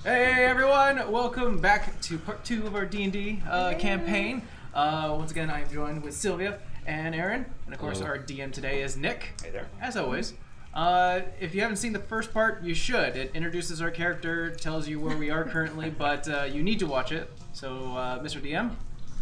Hey everyone, welcome back to part 2 of our D&D campaign. Once again, I am joined with Sylvia and Aaron, and of course our DM today is Nick. Hey there. As always. If you haven't seen the first part, you should. It introduces our character, tells you where we are currently, but you need to watch it. So, Mr. DM,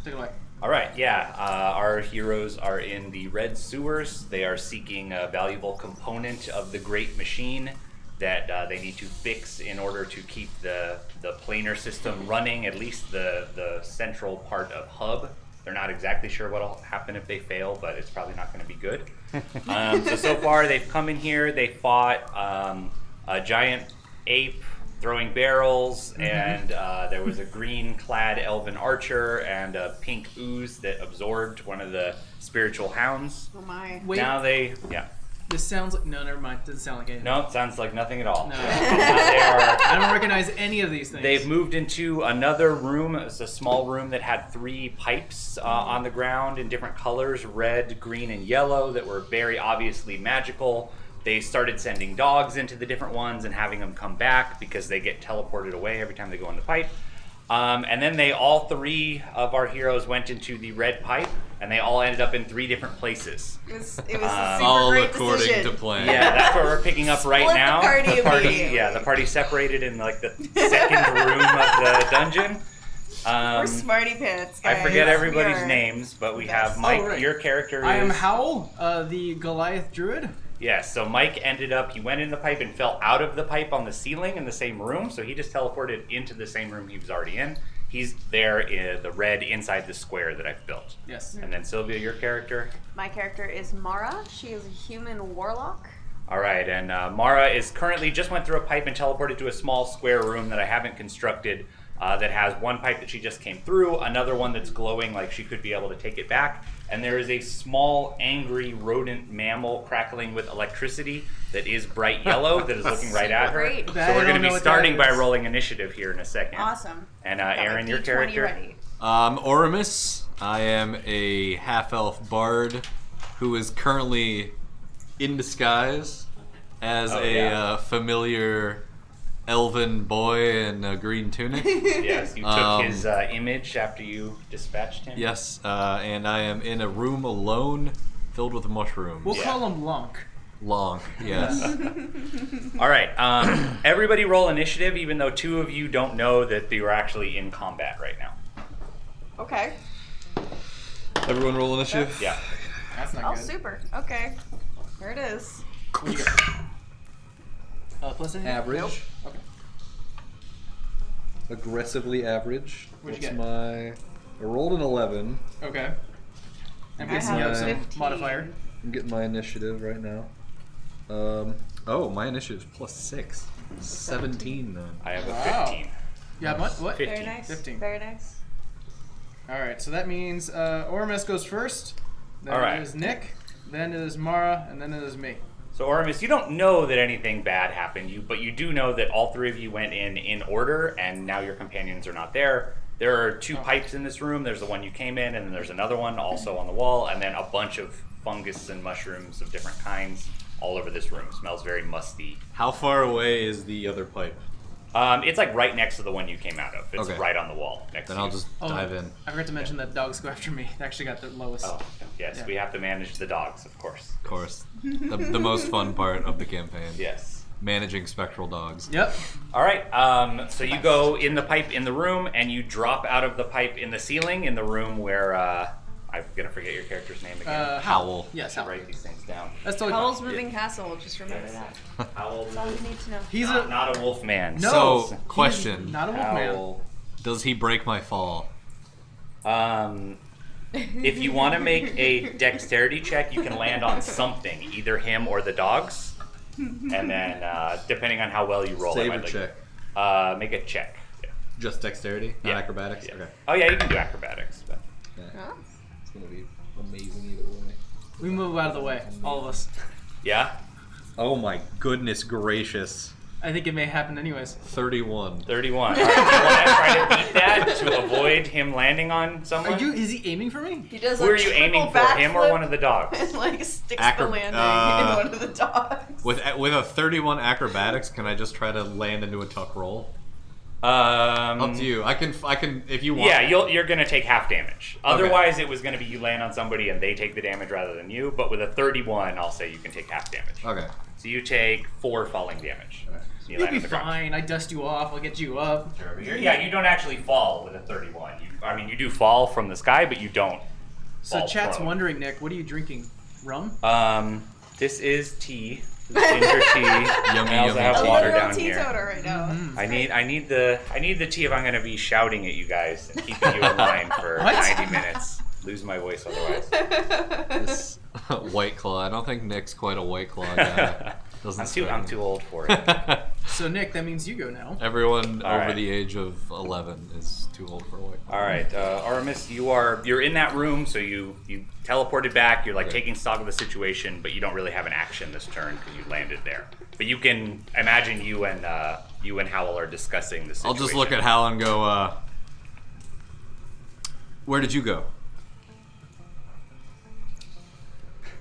take it away. All right, yeah. Our heroes are in the red sewers. They are seeking a valuable component of the great machine that they need to fix in order to keep the planar system running, at least the central part of hub. They're not exactly sure what will happen if they fail, but it's probably not going to be good. So far they've come in here, they fought a giant ape throwing barrels, and there was a green-clad elven archer and a pink ooze that absorbed one of the spiritual hounds. Oh my. Wait. Now This sounds like... No, never mind. Doesn't sound like anything. No, it sounds like nothing at all. No. I don't recognize any of these things. They've moved into another room. It was a small room that had 3 pipes on the ground in different colors, red, green, and yellow, that were very obviously magical. They started sending dogs into the different ones and having them come back because they get teleported away every time they go in the pipe. And then all 3 of our heroes went into the red pipe, and they all ended up in 3 different places. It was a super all great according decision. to plan. Yeah, that's what we're picking up right Split the now. party immediately. Yeah, the party separated in like the second room of the dungeon. We're smarty pants, guys. I forget everybody's We are. names, but we have Mike. right. Your character is... I am Howl, the Goliath Druid. Yes, so Mike he went in the pipe and fell out of the pipe on the ceiling in the same room, so he just teleported into the same room he was already in. He's there in the red inside the square that I've built. Yes. And then Sylvia, your character? My character is Mara. She is a human warlock. All right, and Mara is currently just went through a pipe and teleported to a small square room that I haven't constructed that has one pipe that she just came through, another one that's glowing like she could be able to take it back, and there is a small, angry rodent mammal crackling with electricity that is bright yellow that is looking right at her. Great. So we're going to be starting by rolling. rolling initiative here in a second. Awesome. And Got my Aaron, your D20 character? ready. Oramus. I am a half-elf bard who is currently in disguise as familiar elven boy in a green tunic. Yes, you took his image after you dispatched him. Yes, and I am in a room alone filled with mushrooms. We'll call him Lonk. Long, yes. All right, everybody roll initiative, even though 2 of you don't know that you're actually in combat right now. Okay. Everyone roll initiative? Yeah. That's not Oh, good. super. Okay. Here it is. What you get? Plus anything? Average. Nope. Okay. Aggressively average. What'd you What's get? I rolled an 11. Okay. I'm I guessing you have have some 15. modifier. I'm getting my initiative right now. My initiative is plus 6. 17 then. I have a Wow. 15. You have what? 15. Very nice. 15. Very nice. Alright, so that means Oramus goes first, then All right. it is Nick, then it is Mara, and then it is me. So, Oramus, you don't know that anything bad happened, but you do know that all 3 of you went in order, and now your companions are not there. There are 2 pipes in this room. There's the one you came in, and then there's another one also on the wall, and then a bunch of fungus and mushrooms of different kinds all over this room. It smells very musty. How far away is the other pipe? It's like right next to the one you came out of. It's Okay. right on the wall next Then to I'll you. just dive in. I forgot to mention that dogs go after me. They actually got the lowest. Oh, yes, Yeah. we have to manage the dogs, of course. Of course. The most fun part of the campaign. Yes. Managing spectral dogs. Yep. All right, so you go in the pipe in the room, and you drop out of the pipe in the ceiling in the room where, I'm going to forget your character's name again. Howl. Yes, I should Howl. write these things down. That's totally Howl's fine. Moving Castle. Just remember that. Howl. That's all you need to know. He's Not a wolf man. No. So, he's question. not a wolf man. Howl. Does he break my fall? If you want to make a dexterity check, you can land on something, either him or the dogs. And then, depending on how well you roll, Save I or might check? make a check. Yeah. Just dexterity, not Yeah. acrobatics? Yeah. Okay. Oh yeah, you can do acrobatics. But... Yeah. Huh? It's going to be amazing either way. We move out of the way, all of us. Yeah, Oh my goodness gracious. I think it may happen anyways. 31. 31. All right, you want to try to beat that to avoid him landing on someone? Is he aiming for me? He does Who a are you aiming for, him or backflip one of the dogs? and like sticks Acro- the landing in one of the dogs. With a 31 acrobatics, can I just try to land into a tuck roll? Up to you. I can if you want. Yeah, you're gonna take half damage. Otherwise, it was gonna be you land on somebody and they take the damage rather than you. But with a 31, I'll say you can take half damage. Okay. So you take 4 falling damage. So you You'll land be on the ground. fine. I dust you off. I'll get you up. Yeah, you don't actually fall with a 31. You do fall from the sky, but you don't. So fall chat's prone. wondering, Nick, what are you drinking? Rum? This is tea. Ginger tea. Yummy, I also yummy have tea. water literal down here. teetotaler right now. I need the tea if I'm gonna be shouting at you guys and keeping you in line for What? 90 minutes. Lose my voice otherwise. This White Claw. I don't think Nick's quite a White Claw guy. Doesn't I'm too old for it. So Nick, that means you go now. Everyone All over right. the age of 11 is too old for a White Claw. All right, Aramis, you're in that room, so you teleported back. You're like taking stock of the situation, but you don't really have an action this turn because you landed there. But you can imagine you and Howell are discussing the situation. I'll just look at Hal and go, where did you go?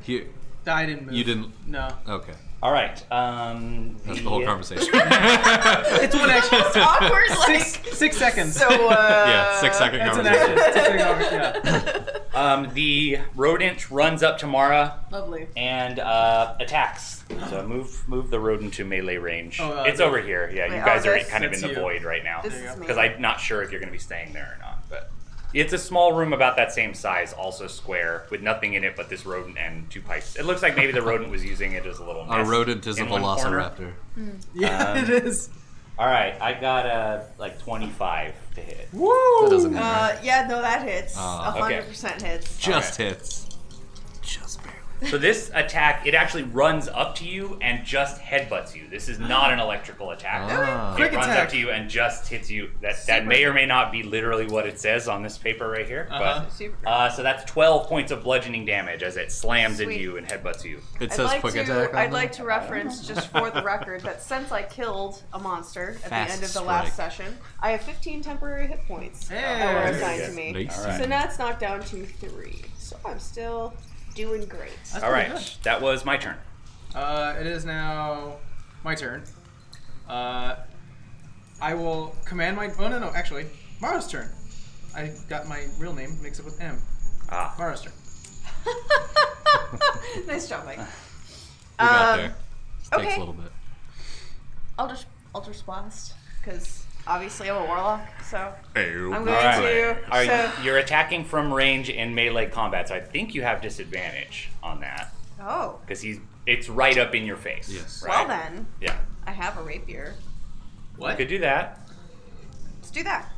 Here. I didn't move. You didn't? No. Okay. All right. That's the whole conversation. It's one action. It's awkward, like. 6 seconds. So, Yeah, 6 second It's an conversation. action. 6 seconds, yeah. The rodent runs up to Mara Lovely. and attacks. So move the rodent to melee range. Oh, it's over here. Yeah, Wait, you guys are this? kind of in That's the you. void right now. This is me. Because I'm not sure if you're going to be staying there or not. But it's a small room about that same size, also square, with nothing in it but this rodent and 2 pipes. It looks like maybe the rodent was using it as a little Our nest rodent is a in one corner. velociraptor. Yeah, it is. All right, I got like 25 to hit. Woo! That doesn't matter. yeah, no, that hits. Okay. 100% hits. Just hits. Just barely. So this attack, it actually runs up to you and just headbutts you. This is not an electrical attack. Ah. It Quick runs attack. up to you and just hits you. That may or may not be literally what it says on this paper right here. Super. But so that's 12 points of bludgeoning damage as it slams into Sweet. you and headbutts you. It says quick attack. I'd like to reference, just for the record, that since I killed a monster at Fast the end of the strike. last session, I have 15 temporary hit points that were Hey. assigned Very to me. Nice. All right. So now it's knocked down to 3. So I'm still doing great. That's All pretty right, that was my turn. good. It is now my turn. I will command my. Oh no, actually, Mara's turn. I got my real name mixed up with M. Ah, Mara's turn. Nice job, Mike. We got there. Takes okay. a little bit. I'll just Ultra Blast, because obviously I'm a warlock, so I'm all going right. to. You're attacking from range in melee combat, so I think you have disadvantage on that Oh. because it's right up in your face. Yes. Right? Well then, Yeah. I have a rapier. You What? could do that, Let's do that.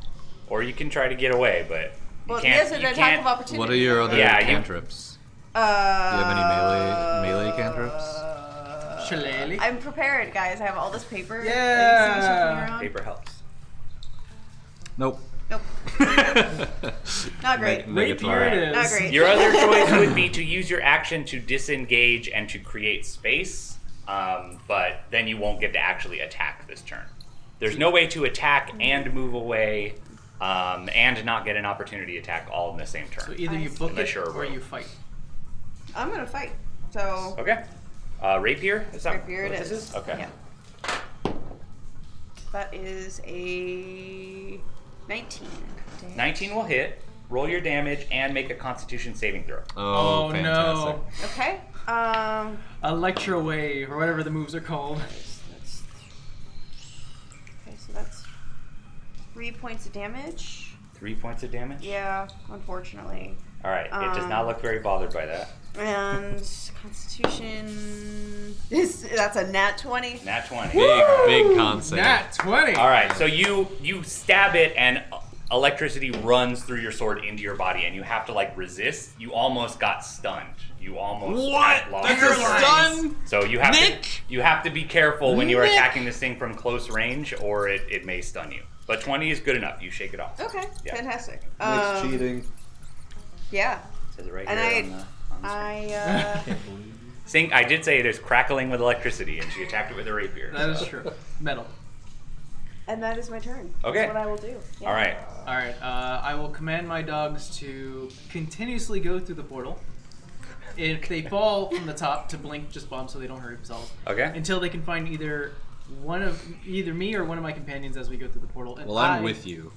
or you can try to get away, but Well, you can't. yes, an you attack can't of opportunity. What are your other Yeah, you- cantrips? Do you have any melee cantrips? Shillelagh. I'm prepared, guys. I have all this paper. Yeah. that you see me shuffling around. paper helps. Nope. Nope. Not great. Rapier it is. Not great. Your other choice would be to use your action to disengage and to create space, but then you won't get to actually attack this turn. There's no way to attack and move away and not get an opportunity attack all in the same turn. So either you book Unless it you're a or rogue. you fight. I'm gonna fight. So Okay. Rapier? Is that rapier it what this is. Okay. Yeah. That is a 19. 19 will hit. Roll your damage and make a Constitution saving throw. Oh, Oh, fantastic. no. Okay. Electro Wave, or whatever the moves are called. That's, okay, so that's 3 points of damage. 3 points of damage? Yeah, unfortunately. All right. It does not look very bothered by that. And Constitution that's a nat 20. Nat 20. Big con save. Nat 20! All right, so you stab it and electricity runs through your sword into your body and you have to like resist. You almost got stunned. You almost What? lost That's your a strength. stun? So you have Nick? to be careful when you are Nick? attacking this thing from close range or it may stun you. But 20 is good enough. You shake it off. Okay, Yeah. fantastic. Nick's cheating. Yeah. Says it right And here on the screen. I did say it is crackling with electricity and she attacked it with a rapier. That so. is true. Metal. And that is my turn. Okay. That's what I will do. Yeah. All right. Alright, I will command my dogs to continuously go through the portal. If they fall from the top, to blink just bump so they don't hurt themselves. Okay. Until they can find either one of either me or one of my companions as we go through the portal. And Well, I'm with you.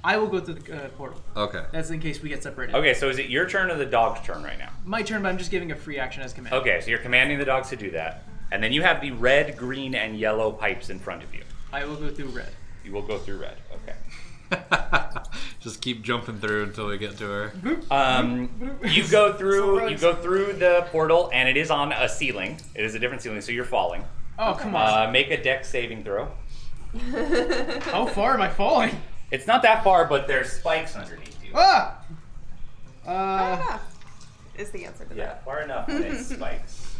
I will go through the portal. Okay. That's in case we get separated. Okay, so is it your turn or the dog's turn right now? My turn, but I'm just giving a free action as command. Okay, so you're commanding the dogs to do that. And then you have the red, green, and yellow pipes in front of you. I will go through red. You will go through red. Okay. Just keep jumping through until we get to her. You go through the portal, and it is on a ceiling. It is a different ceiling, so you're falling. Oh, come on. Make a dex saving throw. How far am I falling? It's not that far, but there's spikes underneath you. Ah! Fair enough. Is the answer to Yeah, that. far enough, and it's spikes.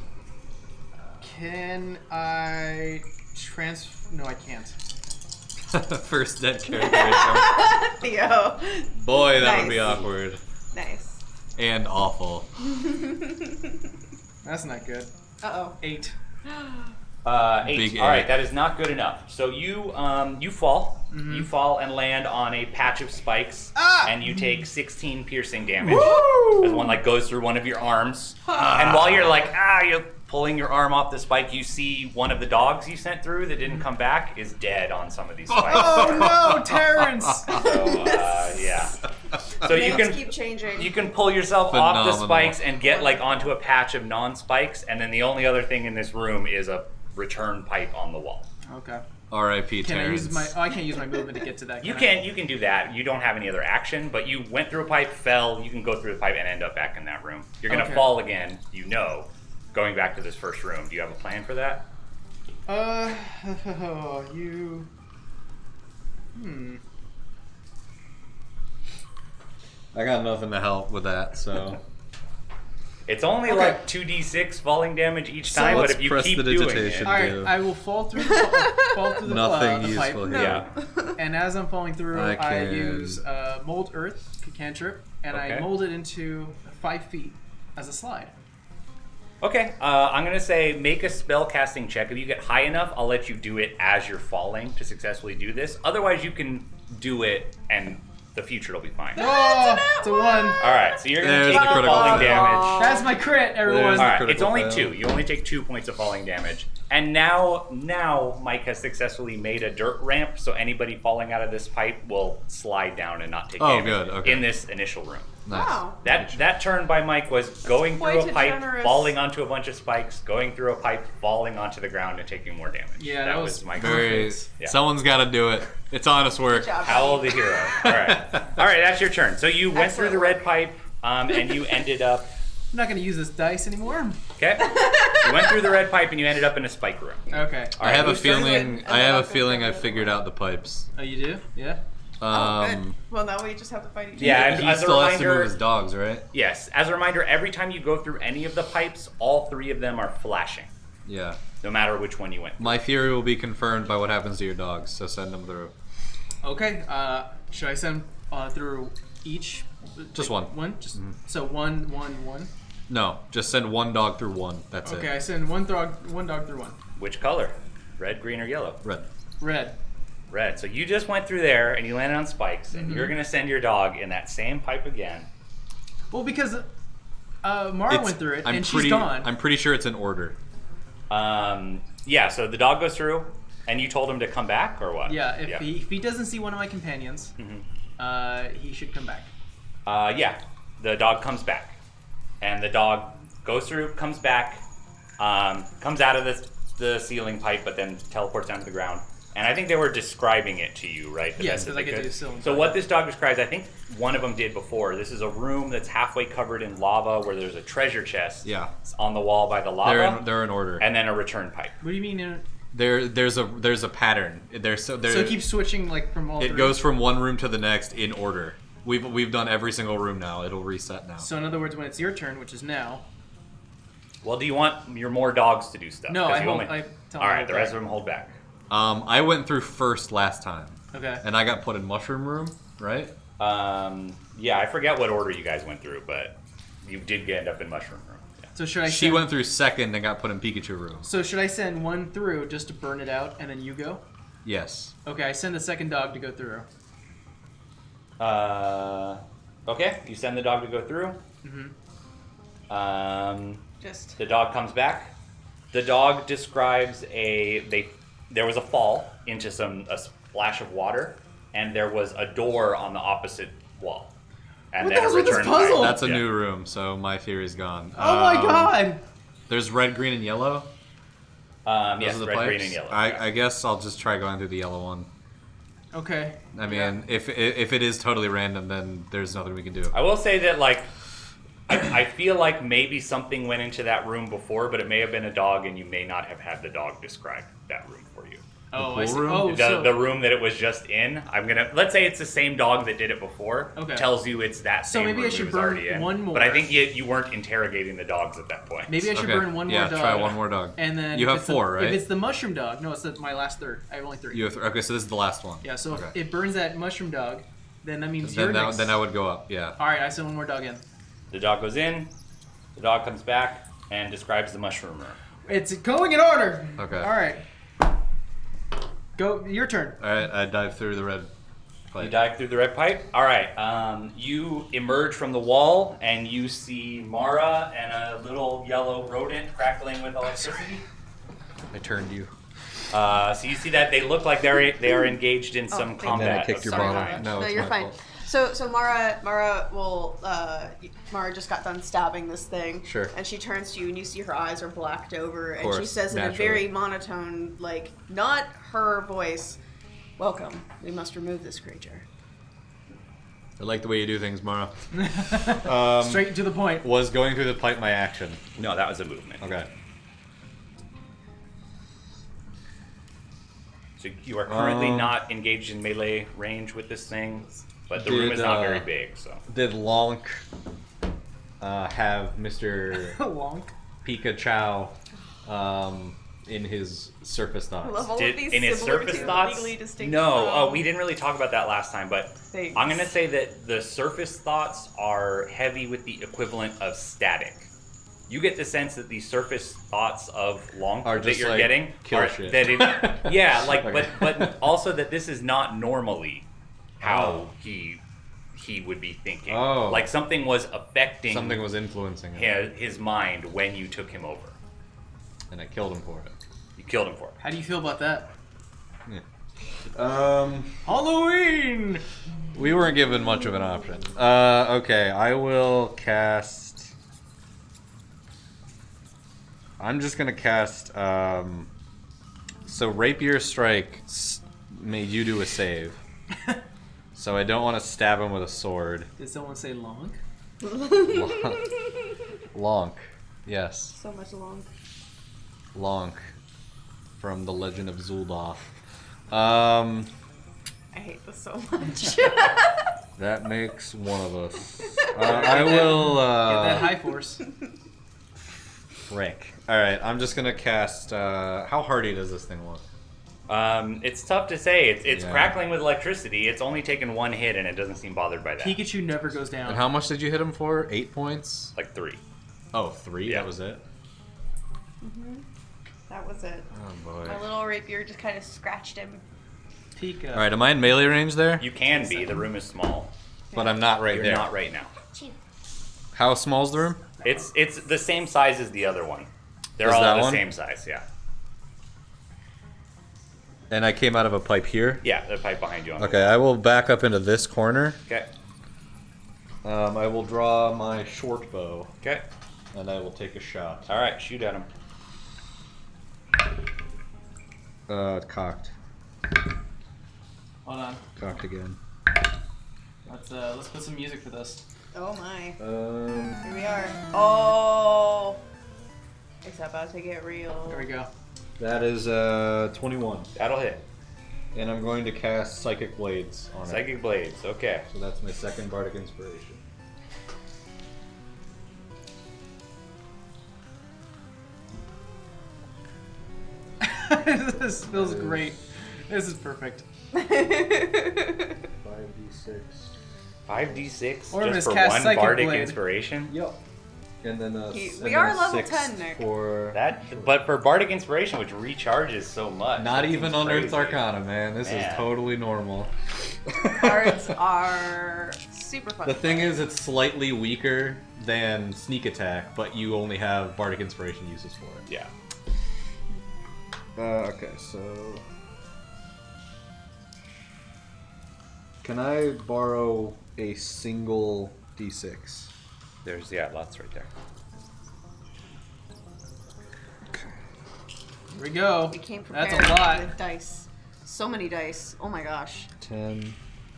Can I No, I can't. First dead character. Theo. Boy, that would be Nice. awkward. Nice. And awful. That's not good. Uh-oh. 8. 8. Big All right, eight. that is not good enough. So you fall. Mm-hmm. You fall and land on a patch of spikes, Ah! and you take 16 piercing damage. Woo! As one goes through one of your arms, and while you're you're pulling your arm off the spike, you see one of the dogs you sent through that didn't come back is dead on some of these spikes. Oh no, Terrence! So yeah. So you Names can keep changing. you can pull yourself off the Phenomenal. spikes and get onto a patch of non-spikes, and then the only other thing in this room is a return pipe on the wall. Okay. R.I.P. Can I Terrence. use my? Oh, I can't use my movement to get to that. You can do that. You don't have any other action, but you went through a pipe, fell. You can go through the pipe and end up back in that room. You're gonna Okay. fall again. Going back to this first room. Do you have a plan for that? You. I got nothing to help with that, so. It's only Okay. 2d6 falling damage each So time, but let's if you press keep the doing digitation. it, All right, do. I will fall through the Nothing the pipe. useful here. yeah. And as I'm falling through, I I can- use Mold Earth cantrip, and I Okay. mold it into 5 feet as a slide. Okay, I'm gonna say make a spell casting check. If you get high enough, I'll let you do it as you're falling to successfully do this. Otherwise, you can do it and the future will be fine. Oh, it's a 1. All right, so you're gonna There's take the the critical falling fail. damage. That's my crit, everyone. There's All right, critical it's only fail. 2. You only take 2 points of falling damage. And now Mike has successfully made a dirt ramp, so anybody falling out of this pipe will slide down and not take Oh, damage good, okay. in this initial room. Nice. Wow. That turn by Mike was going through Quite a a pipe, generous- falling onto a bunch of spikes, going through a pipe, falling onto the ground, and taking more damage. Yeah, that was Mike's Very. Perfect. Yeah. Someone's got to do it. It's honest work. Good job. Howl the hero. All right, all right, that's your turn. So you went through Excellent the work. red pipe, and you ended up. I'm not going to use this dice anymore. Okay, you went through the red pipe, and you ended up in a spike room. Okay. All I right, have a whose turn is it? feeling. I have a feeling I figured out the pipes. Oh, you do? Yeah. Oh, good. Well, now we just have to fight each other. Yeah, and He as a still has to reminder, move his dogs, right? yes. As a reminder, every time you go through any of the pipes, all 3 of them are flashing, Yeah. no matter which one you went. My theory will be confirmed by what happens to your dogs, so send them through. Okay. Should I send through each? Just one. One? Just so one. No, just send one dog through one. That's Okay, it. I send one dog through one. Which color? Red, green, or yellow? Red. Red. Red. So you just went through there and you landed on spikes, and you're gonna send your dog in that same pipe again. Well, because Mara went through it, and pretty, she's gone. I'm pretty sure it's in order. Yeah. So the dog goes through, and you told him to come back, or what? Yeah, if he doesn't see one of my companions, he should come back. Yeah. The dog comes back, and the dog goes through, comes back, comes out of the ceiling pipe, but then teleports down to the ground. And I think they were describing it to you, right? The Yes, best that 'cause I they could could. do ceiling So pipe. what this dog describes, I think one of them did before. This is a room that's halfway covered in lava, where there's a treasure chest. Yeah. On the wall by the lava, They're in order. and then a return pipe. What do you mean? There's a pattern. So it keeps switching from all. It three? goes from one room to the next in order. We've done every single room now. It'll reset now. So in other words, when it's your turn, which is now. Well, do you want your more dogs to do stuff? No, 'Cause I you hold. only- I tell All them right, to the rest of hold them hold back. I went through first last time, back. Okay. and I got put in mushroom room, right? Yeah, I forget what order you guys went through, but you did end up in mushroom room. Yeah. So should I? She send, went through second and got put in Pikachu room. So should I send one through just to burn it out, and then you go? Yes. Okay, I send the second dog to go through. Okay, you send the dog to go through. Mm-hmm. Just The dog comes back. The dog describes there was a fall into a splash of water, and there was a door on the opposite wall. And What then the hell's it with this returned puzzle? back. That's a Yeah. new room, so my theory's gone. Oh my god! There's red, green, and yellow. Those Yes, are the red, pipes? green, and yellow. I guess I'll just try going through the yellow one. Okay. I mean, if it is totally random, then there's nothing we can do. I will say that, like, I feel like maybe something went into that room before, but it may have been a dog, and you may not have had the dog describe that room for you. Oh, pool I see. room? Oh, The room that it was just in, let's say it's the same dog that did it before, Okay. tells you it's that So same maybe I room should it was burn already in. one more. But I think you weren't interrogating the dogs at that point. maybe I should Okay, burn one more yeah, dog. try one more dog. And then You if have it's the- 4, right? If it's the mushroom dog, no, it's my last third. I have only 3. You have okay, so this is the last one. Yeah, so Okay. if it burns that mushroom dog, then that means you're then next. that would go up. Yeah. All right, I send one more dog in. The dog goes in, the dog comes back, and describes the mushroom room. It's going in order. Okay. All right. Go. Your turn. All right, I dive through the red pipe. You dive through the red pipe. All right. You emerge from the wall, and you see Mara and a little yellow rodent crackling with electricity. I turned you. So you see that they look like they are engaged in some thank you. combat. And then I kicked of your some bottle. kind. No, No, it's you're my fine. fault. So Mara just got done stabbing this thing. Sure. And she turns to you, and you see her eyes are blacked over, and she course, says in a naturally. very monotone, like not her voice, "Welcome. We must remove this creature." I like the way you do things, Mara. Straight to the point. Was going through the pipe my action? No, that was a movement. Okay. So you are currently not engaged in melee range with this thing, but the room Did, is not very big. So Did Lonk have Mr. Wonk. Pikachu in his surface I thoughts? love all Did of these in his similar surface to thoughts? legally distinct. No, we didn't really talk about that last time, but Thanks. I'm gonna say that the surface thoughts are heavy with the equivalent of static. You get the sense that the surface thoughts of Lonk Are that just you're like, getting kill are shit. that it, yeah, like Okay. but also that this is not normally how Oh. he would be thinking. Oh. Like something was affecting Something was influencing him, his mind when you took him over. and I killed him for it. You killed him for it. How do you feel about that? Um, Halloween. we weren't given much of an option. Okay, I will cast. I'm just gonna cast. So Rapier Strike made you do a save. So I don't want to stab him with a sword. Did someone say long? Lonk, yes, So much long. Lonk, from the Legend of Zul'Doth. I hate this so much. That makes one of us. I will. Get that high force. Frick. Alright, I'm just gonna cast. How hardy does this thing look? It's tough to say. It's Yeah. crackling with electricity. It's only taken one hit, and it doesn't seem bothered by that. Pikachu never goes down. And how much did you hit him for? 8 points? Like 3. Oh, 3? Yeah. That was it? That was it. Oh boy. My little rapier just kind of scratched him. Pika. Alright, am I in melee range there? You can be. The room is small. But I'm not right You're there. not right now. How small's the room? It's the same size as the other one. They're Is all that the one? same size. Yeah. And I came out of a pipe here? Yeah. The pipe behind you. On the Okay, I will back up into this corner. Okay. I will draw my short bow, Okay. and I will take a shot. All right. Shoot at him. Cocked. Hold on. Cocked again. Let's put some music for this. Oh my. Here Here we are. Oh. It's about to get real. There we go. That is 21. That'll hit. And I'm going to cast Psychic Blades on it. Psychic blades. Okay. So that's my second Bardic Inspiration. This feels great. This is perfect. 5d6. 5d6 Or just Miss for Cast one Psychic bardic Blade. inspiration. Yep. And then We are level 10, Nick. For But for bardic inspiration, which recharges so much. not that even seems on Earth's crazy. Arcana, man. This Man. is totally normal. Cards are super fun. The thing is, it's slightly weaker than Sneak Attack, but you only have Bardic Inspiration uses for it. Yeah. Okay, so can I borrow a single D6? There's lots right there. Here we go. We came prepared That's a lot. with dice. So many dice. Oh my gosh. 10,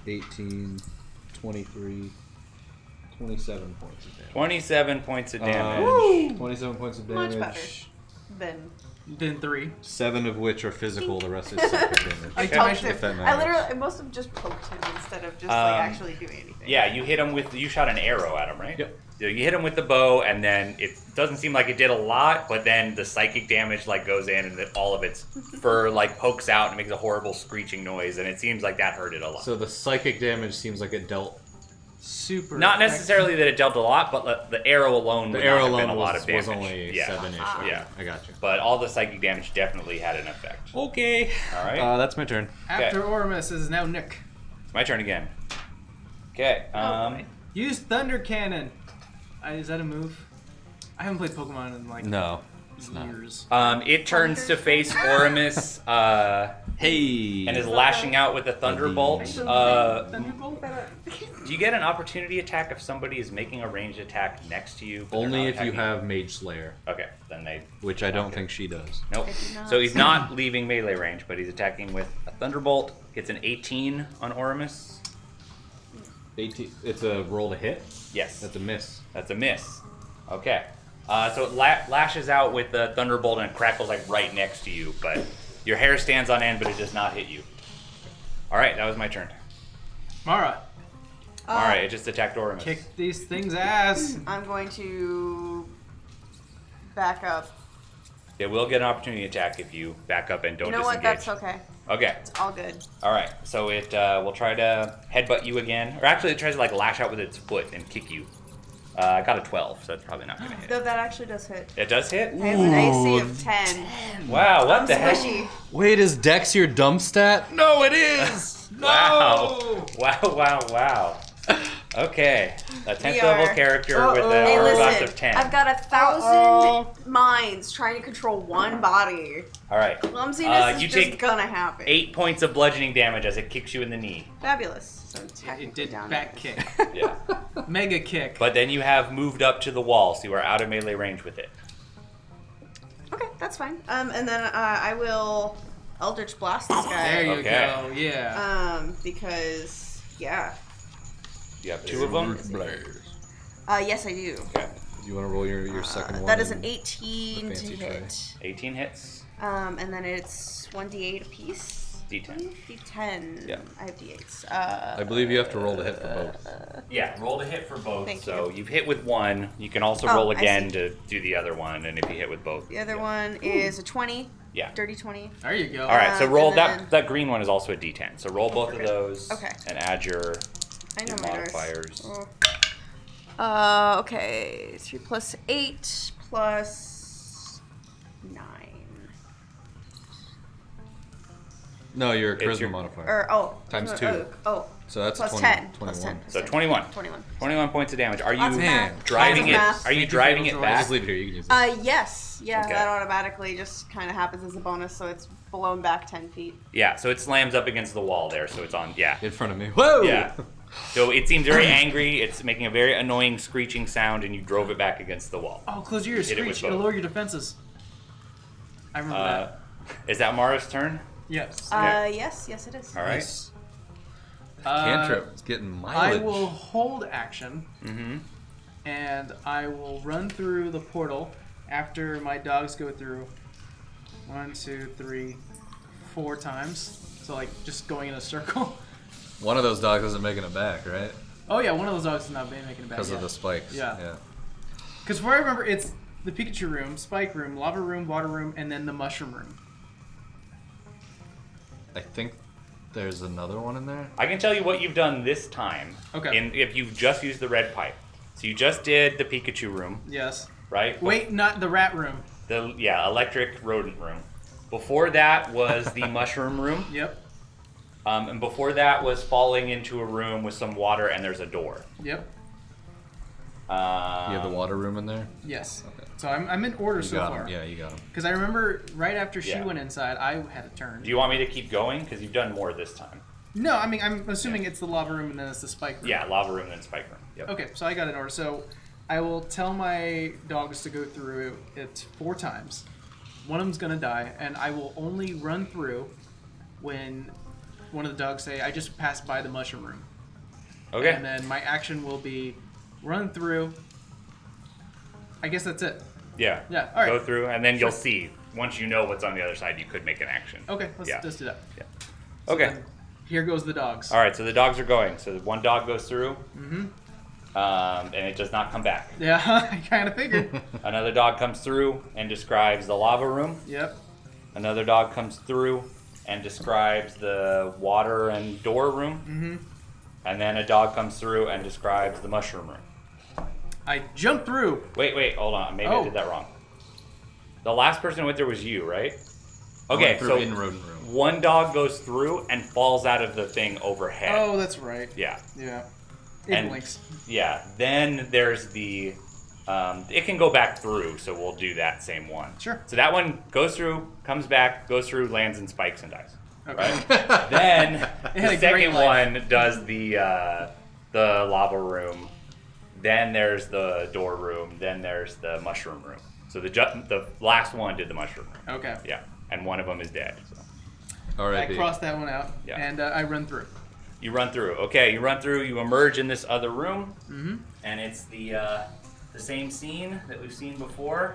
18, 23, 27 points of damage. 27 points of damage. 27 points of Much damage. better than. Then 3. 7 of which are physical, the rest is psychic damage. I Okay. poked him. If that I matters. I must have just poked him instead of just actually doing anything. Yeah, you hit him with. You shot an arrow at him, right? Yep. So you hit him with the bow, and then it doesn't seem like it did a lot, but then the psychic damage like goes in, and all of its fur like pokes out and makes a horrible screeching noise, and it seems like that hurt it a lot. So the psychic damage seems like it dealt. Super. Not effective. necessarily that it dealt a lot, but the arrow alone The would arrow not have been alone a lot of damage. was only yeah. 7-ish. Okay, Yeah. I got you. But all the psychic damage definitely had an effect. Okay. All right, That's my turn. After Ormus is now Nick. it's my turn again. Okay. Use Thunder Cannon. Is that a move? I haven't played Pokemon in like No, it's not. years. It turns to face Oramus Hey. and is lashing out with a thunderbolt. Thunderbolt? Do you get an opportunity attack if somebody is making a ranged attack next to you? but they're Only not if you attacking have Mage Slayer, Okay, then they. which I don't Okay. think she does. Nope. I do not. So he's not leaving melee range, but he's attacking with a thunderbolt. Gets an 18 on Oramus. 18. It's a roll to hit. Yes. That's a miss. That's a miss. Okay. So it lashes out with the thunderbolt and it crackles like right next to you, but your hair stands on end, but it does not hit you. All right, that was my turn. Mara, All right, it just attacked Oramus. kick these things' ass. I'm going to back up. It will get an opportunity attack if you back up and don't You know what? disengage. That's okay. Okay. It's all good. All right. So it will try to headbutt you again, or actually, it tries to like lash out with its foot and kick you. I got a 12, so that's probably not gonna hit. Though that actually does hit. It does hit. I have an AC of 10. Wow. What I'm the heck? squishy. Wait, is Dex your dump stat? No, it is. Wow. Wow. Okay. A 10th We level are- character with Hey, a class listen. of 10. I've got 1,000 minds trying to control one body. All right. Clumsiness you is just take gonna happen. 8 points of bludgeoning damage as it kicks you in the knee. Fabulous. So It technically did down back there. kick. Yeah. Mega kick. But then you have moved up to the wall, so you are out of melee range with it. Okay, that's fine. And then I will Eldritch Blast this guy. There you Okay. go. Yeah. Because yeah. You have 2 of them. Yes, I do. Okay. You want to roll your second one? That is an and 18 the to fancy hit. 18 hits. And then it's 1d8 apiece. D10. D10. Yeah. I have d8s. I believe you have to roll to hit for both. Yeah, roll to hit for both. Thank so you. you've hit with one. You can also Oh, roll I again see. to do the other one, and if you hit with both. The other one is a 20. Yeah. Dirty 20. There you go. All right, so And roll then- that green one is also a D10. So roll both of those. Okay. And add your I know my modifiers. Okay. 3 plus 8 plus 9. No, your It's charisma your- modifier. Or Times no, 2. Oh. So that's plus 20, 10. 21. Plus 10. So 21. 21. 21 points of damage. Are you Lots of math. driving it? Lots of math. Are you Thank you driving for it those back? Just leave it here. You can use it. Yes. Yeah, Okay. that automatically just kind of happens as a bonus, so it's blown back 10 feet. Yeah. So it slams up against the wall there. So it's on. Yeah. In front of me. Whoa! Yeah. So it seems very angry. It's making a very annoying screeching sound, and you drove it back against the wall. Oh, close your ears. Hit it with Screech. It'll both. lower your defenses. I remember that. Is that Mara's turn? Yes. Okay. Yes, it is. All right. Nice. Cantrip. It's getting mileage. I will hold action, Mm-hmm. and I will run through the portal after my dogs go through 1, 2, 3, 4 times. So, like, just going in a circle. One of those dogs isn't making it back, right? Oh, yeah, one of those dogs is not making it back. Because of the spikes. Yeah. Because where I remember, it's the Pikachu room, Spike room, Lava room, Water room, and then the Mushroom room. I think there's another one in there. I can tell you what you've done this time. Okay. If you've just used the red pipe. So you just did the Pikachu room, Yes. right? Wait, not the rat room. The electric rodent room. Before that was the mushroom room. Yep. And before that was falling into a room with some water and there's a door. Yep. You have the water room in there? Yes. Okay. So I'm in order You so got far. him. Yeah, you got him. Because I remember right after she Yeah. went inside, I had a turn. Do you want me to keep going? Because you've done more this time. No, I mean, I'm assuming it's the lava room and then it's the spike room. Yeah, lava room and spike room. Yep. Okay, so I got an order. So I will tell my dogs to go through it 4 times. One of them's going to die, and I will only run through when one of the dogs say, I just passed by the mushroom room. Okay. And then my action will be run through. I guess that's it. Yeah. Yeah, all right. Go through, and then you'll Sure. see. Once you know what's on the other side, you could make an action. Okay, let's Yeah. do that. Yeah. So Okay. then here goes the dogs. All right. So the dogs are going. So one dog goes through, Mm-hmm. and it does not come back. Yeah, I kind of figured. Another dog comes through and describes the lava room. Yep. Another dog comes through and describes the water and door room. Mm-hmm. And then a dog comes through and describes the mushroom room. I jumped through. Wait, hold on. Maybe I Oh. did that wrong. The last person who went there was you, right? I Okay, went through so in rodent room. one dog goes through and falls out of the thing overhead. Oh, that's right. Yeah, Yeah. And- It links. yeah. Then there's the, it can go back through, so we'll do that same one. Sure. So that one goes through, comes back, goes through, lands and spikes and dies. Okay. Right? Then It had the a great second life. one does the lava room. Then there's the door room. Then there's the mushroom room. So the last one did the mushroom room. Okay. Yeah, and one of them is dead. So. All right, I crossed that one out, Yeah. and I run through. You run through. Okay, you run through. You emerge in this other room, Mm-hmm. and it's the same scene that we've seen before.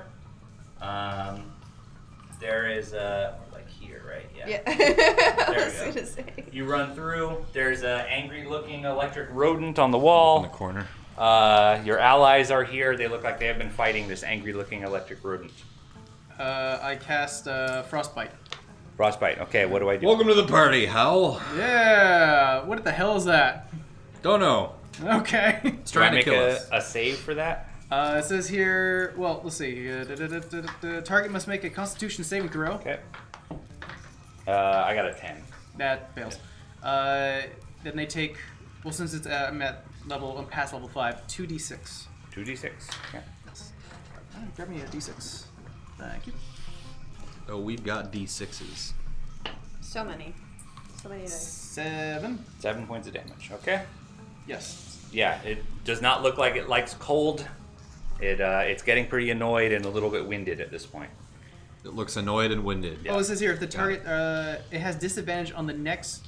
There is like here, right? Yeah. There I we was go. gonna say. You run through. There's an angry-looking electric rodent on the in wall. the corner. Your allies are here. They look like they have been fighting this angry-looking electric rodent. I cast Frostbite. Frostbite. Okay, what do I do? Welcome to the party, Howl. Yeah! What the hell is that? Don't know. Okay. It's Do I trying to make kill us. a save for that? It says here, well, let's see. Target must make a Constitution saving throw. Okay. I got a 10. That fails. Then they take, well, since it's I'm at I'm past level 5, 2d6. 2d6. Okay. Yes. Grab me a d6. Thank you. Oh, we've got D6s. So many dice. 7. 7 points of damage. Okay. Yes. Yeah, it does not look like it likes cold. It's getting pretty annoyed and a little bit winded at this point. It looks annoyed and winded. Yeah. Oh, it says here if the target it has disadvantage on the next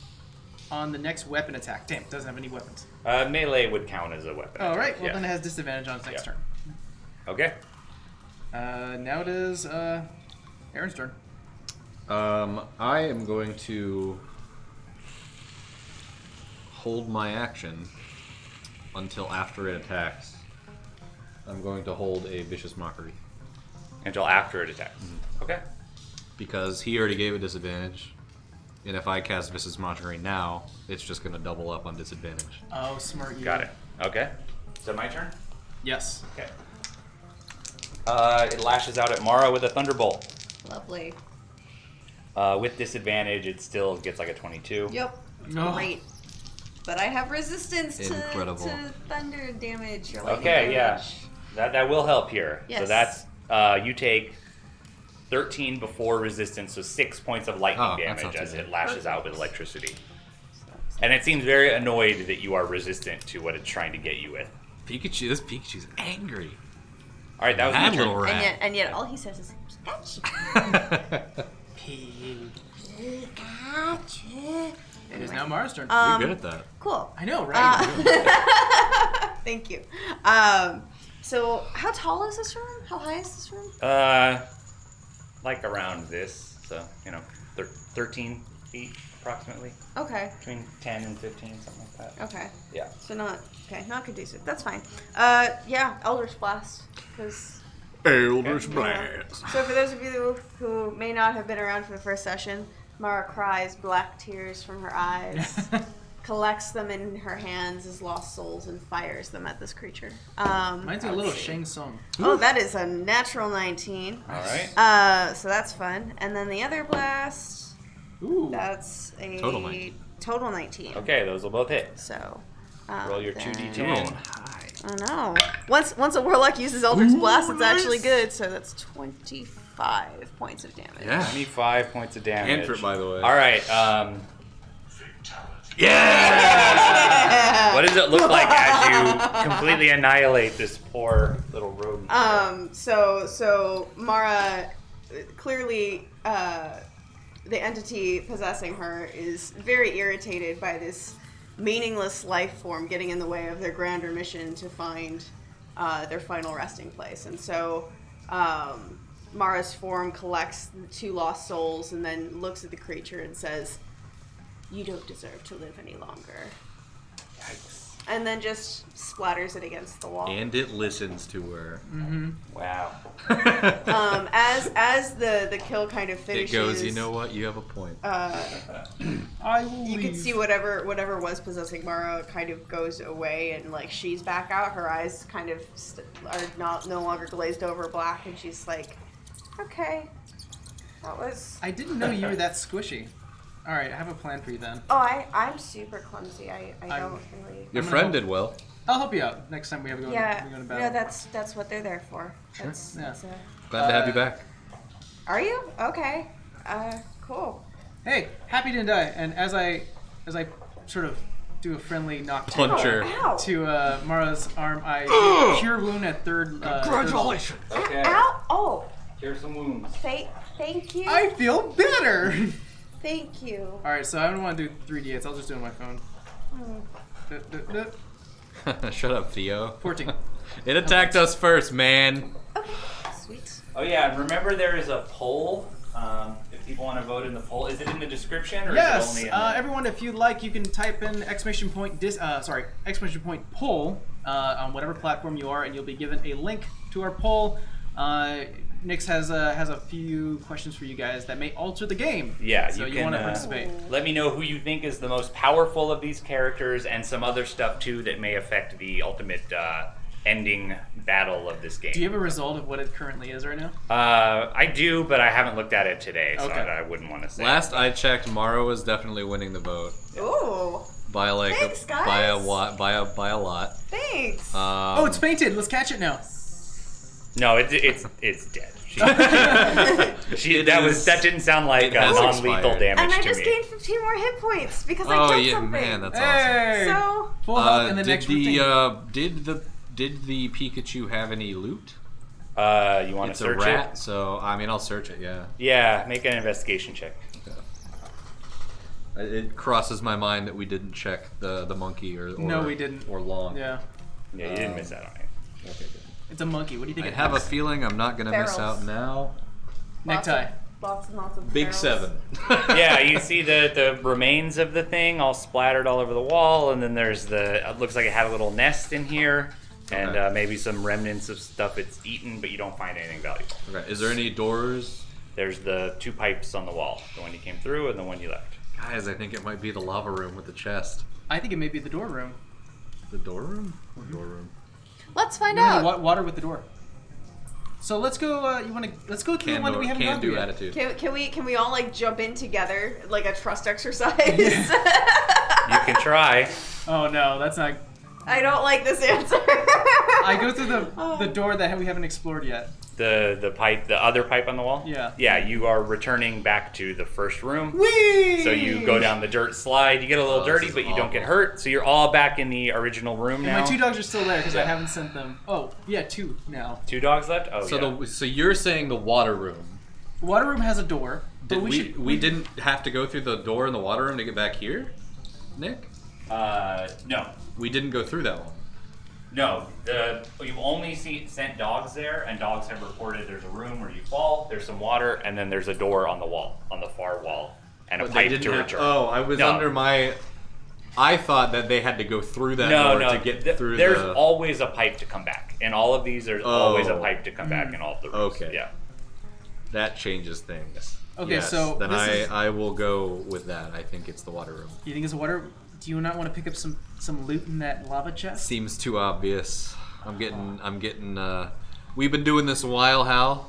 weapon attack. Damn, it doesn't have any weapons. Melee would count as a weapon. All right. attack, Well, yeah. then it has disadvantage on its next Yeah. turn. Okay. Now it is Aaron's turn. I am going to hold my action until after it attacks. I'm going to hold a vicious mockery Until after it attacks. Okay. because he already gave a disadvantage, and if I cast vicious mockery now, it's just going to double up on disadvantage. Oh, smart you. Got it. Okay. Is that my turn? Yes. Okay. It lashes out at Mara with a thunderbolt. Lovely. With disadvantage, it still gets like a 22. Yep. Oh. Great. But I have resistance Incredible. to thunder damage or lightning Okay, yeah. damage. That will help here. So Yes. that's you take 13 before resistance, so 6 points of lightning Oh, that's not damage too as bad. it lashes out with Perfect. electricity. And it seems very annoyed that you are resistant to what it's trying to get you with. This Pikachu's angry. All right, that was That my little turn. rat. And yet all he says is gotcha. Gotcha. It is now Mara's turn. You're good at that. Cool. I know, right? Thank you. So how tall is this room? How high is this room? Like around this, so 13 feet approximately, Okay. between 10 and 15, something like that. Okay. Yeah. So not conducive. That's fine. Yeah, Eldritch Blast. Because Eldritch Blast. so for those of you who may not have been around for the first session, Mara cries black tears from her eyes, collects them in her hands as lost souls, and fires them at this creature. Mine's a little Shang Tsung. Oh, that is a natural 19. All right. So that's fun. And then the other blast, Ooh. that's a Total 19. total 19. Okay, those will both hit. So, Roll your then- 2d10. I know. Once a warlock uses Eldritch Blast, it's actually good. So that's 25 points of damage. Yeah. 25 points of damage. Cantrip, by the way. All right. Yeah! What does it look like as you completely annihilate this poor little rodent? So Mara, clearly, the entity possessing her is very irritated by this meaningless life form getting in the way of their grander mission to find their final resting place. And so Mara's form collects the 2 lost souls and then looks at the creature and says, "You don't deserve to live any longer." Yikes. And then just splatters it against the wall. And it listens to her. Wow. As the kill kind of It finishes, goes, you know what? You have a point. I will you leave. can see whatever was possessing Mara kind of goes away, and like she's back out. Her eyes kind of are no longer glazed over black, and she's like, "Okay, that was." I didn't know you were that squishy. All right, I have a plan for you then. Oh, I'm super clumsy. I don't really. Your I'm friend gonna- did well. I'll help you out next time we have to go. Yeah, we go to no, battle. that's what they're there for. That's, Yeah. that's Glad to have you back. Are you okay? Cool. Hey, happy didn't die. And as I sort of do a friendly knock Puncher. Ow! to Mara's arm, I do a cure wound at third. Congratulations. Okay. Ow! Oh, Here's some wounds. thank you. I feel better. Thank you. All right, so I don't want to do 3d8s. I'll just do it on my phone. Shut up, Theo. 14. It attacked us first, man. Okay, sweet. Oh yeah, and remember there is a poll. If people want to vote in the poll, is it in the description or is it Yes, only in the... everyone, if you'd like, you can type in exclamation point poll on whatever platform you are, and you'll be given a link to our poll. Nix has a few questions for you guys that may alter the game. Yeah, so you you want to can, participate. Let me know who you think is the most powerful of these characters and some other stuff too that may affect the ultimate ending battle of this game. Do you have a result of what it currently is right now? I do, but I haven't looked at it today, so Okay. I wouldn't want to say. Last I checked, Mara was definitely winning the vote Ooh, by like Thanks, guys. by a lot. thanks. Oh, it's fainted. Let's catch it now. No, it's dead. It That didn't sound like it has non-lethal expired. damage and I to just me. gained 15 more hit points because I Oh killed yeah, something. man, that's awesome. Hey! So, Full health in the next routine. Did the Pikachu have any loot? You want to It's a search rat, it? so I mean I'll search it. Yeah. Yeah, make an investigation check. It crosses my mind that we didn't check the monkey or No, we didn't. or long. Yeah. Yeah, you didn't miss out on it. Okay, good. It's a monkey. What do you think I it have a has? feeling I'm not gonna miss Barrels. out now. Necktie. lots and lots of Big barrels. 7. Yeah, you see the remains of the thing all splattered all over the wall, and then there's it looks like it had a little nest in here, and Okay. maybe some remnants of stuff it's eaten, but you don't find anything valuable. Okay. Is there any doors? There's the 2 pipes on the wall, the one you came through and the one you left. Guys, I think it might be the lava room with the chest. I think it may be the door room. The door room? What door room? Let's find No, out. no, water with the door. So let's go. Let's go through the one that we haven't gone through Can-do yet. attitude. Can we all like jump in together like a trust exercise? You can try. Oh no, that's not. I don't like this answer. I go through the door that we haven't explored yet. The pipe, the other pipe on the wall? Yeah. Yeah, you are returning back to the first room. Whee! So you go down the dirt slide. You get a little Oh, dirty, this is but you don't get awful. hurt. So you're all back in the original room And now. my 2 dogs are still there because I Yeah. haven't sent them. Oh yeah, 2 now. 2 dogs left? Oh, So yeah. so you're saying the water room? The water room has a door. But Did we didn't have to go through the door in the water room to get back here, Nick? No. We didn't go through that one. No, you've only sent dogs there, and dogs have reported there's a room where you fall, there's some water, and then there's a door on the wall, on the far wall, and a But they pipe didn't to have- return. Oh, I was No. under my. I thought that they had to go through that No, door no, to get through there's the. always a pipe to come back. In all of these, there's always a Oh. pipe to come back in all of the rooms. Okay. Yeah. That changes things. Okay, Yes, so then this is- I will go with that. I think it's the water room. You think it's a water? Do you not want to pick up some loot in that lava chest? Seems too obvious. I'm getting. We've been doing this a while, Hal.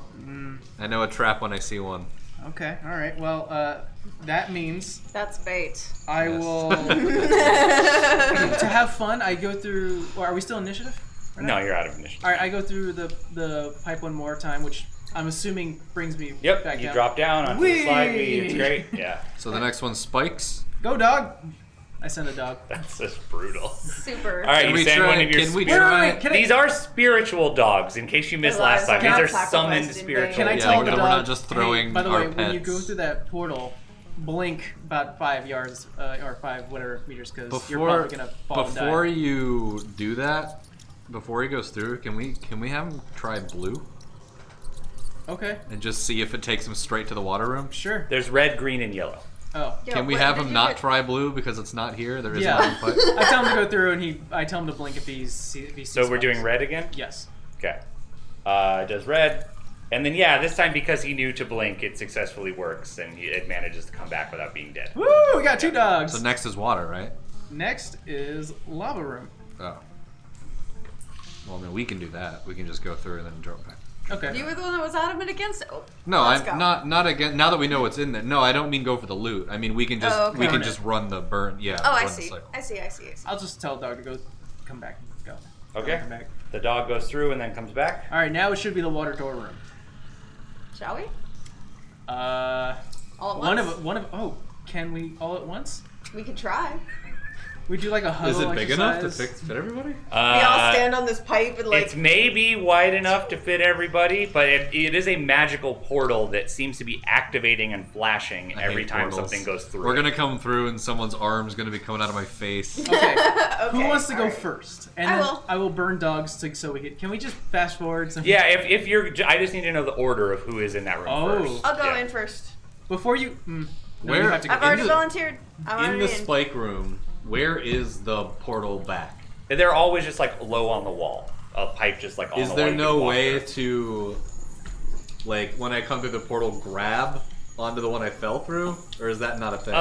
I know a trap when I see one. Okay. All right. Well, that means That's bait. I Yes. will. To have fun, I go through. Or are we still initiative? Right No, now? you're out of initiative. All right. I go through the pipe one more time, which I'm assuming brings me Yep, back you down. drop down onto the slide. It's Whee! great. Yeah, So the next one spikes. Go, dog. I send a dog. that's just brutal. Super. All right, Can you we send try- one of your can we spirit- try- Wait, can I- These are spiritual dogs, in case you missed Their last lives time. are These are not summoned sacrificed in spiritual Can I vain. tell Yeah, the we're dog? not just throwing hey, by the our way, when you pets. go through that portal, blink about 5 yards or 5 whatever meters, because you're Before probably gonna fall and before die. you do that, before he goes through, can we have him try blue Okay, and just see if it takes him straight to the water room? sure. There's red, green, and yellow. Oh, Yo, Can we what have did him you not get? try blue because it's not here? There isn't Yeah. one pipe. I tell him to go through, and I tell him to blink if he sees. So we're doing spikes. red again? Yes. Okay. It does red. And then, yeah, this time because he knew to blink, it successfully works, and it manages to come back without being dead. Woo! We got 2 dogs. So next is water, right? Next is lava room. Oh. Well, I mean, we can do that. We can just go through and then drop back. Okay. You were the one that was adamant against it. Oh, No, let's I'm go. not again. Now that we know what's in there. No, I don't mean go for the loot. I mean we can just Oh, okay. we can Burn it. just run the burn. Yeah. Oh, I run the see. cycle. I see. I'll just tell the dog to go, come back, go. Okay. Come back. The dog goes through and then comes back. All right, now it should be the water door room. Shall we? Uh, All at one once? of. Oh, can we all at once? We could try. We do like a huddle Is it big enough to exercise. fit everybody? We all stand on this pipe and like. It's maybe wide enough to fit everybody, but it is a magical portal that seems to be activating and flashing I every hate time portals. something goes through. We're gonna come through and someone's arm's gonna be coming out of my face. Okay. Who Okay, wants to go all right. first? And I then will. I will burn dogs so we can. Can we just fast forward some? Yeah, if you're, I just need to know the order of who is in that room Oh. first. I'll go Yeah. in first. Before you. No, Where- you have to go. I've already In the- volunteered. I'm In already the spike room, where is the portal back? They're always just like low on the wall. A pipe just like on Is the there wall. you no can walk way through. to, like, when I come through the portal, grab onto the one I fell through, or is that not a thing?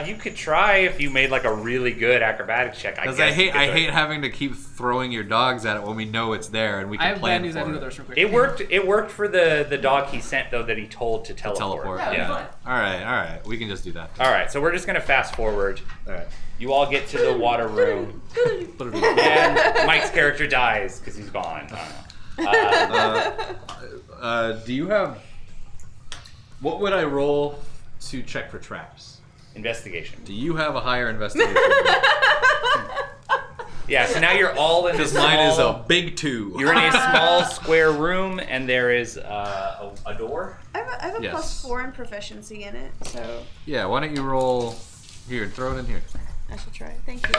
You could try if you made like a really good acrobatics check. Because guess I you hate could do it. having to keep throwing your dogs at it when we know it's there and we I can have plan bad news. I have for to go it. there real quick. It worked. It worked for the dog he sent though that he told to teleport. Teleport. Yeah, Yeah. fine. All right. We can just do that. All right, so we're just gonna fast forward. All right. You all get to the water room, Put it in. and Mike's character dies because he's gone. I don't know. Do you have? What would I roll to check for traps? Investigation. Do you have a higher investigation? Yeah, so now you're all in this Because mine is a small. big 2. You're in a small square room, and there is a door. I have a Yes. +4 in proficiency in it, so Yeah. Why don't you roll? Here, throw it in here. I should try. Thank you.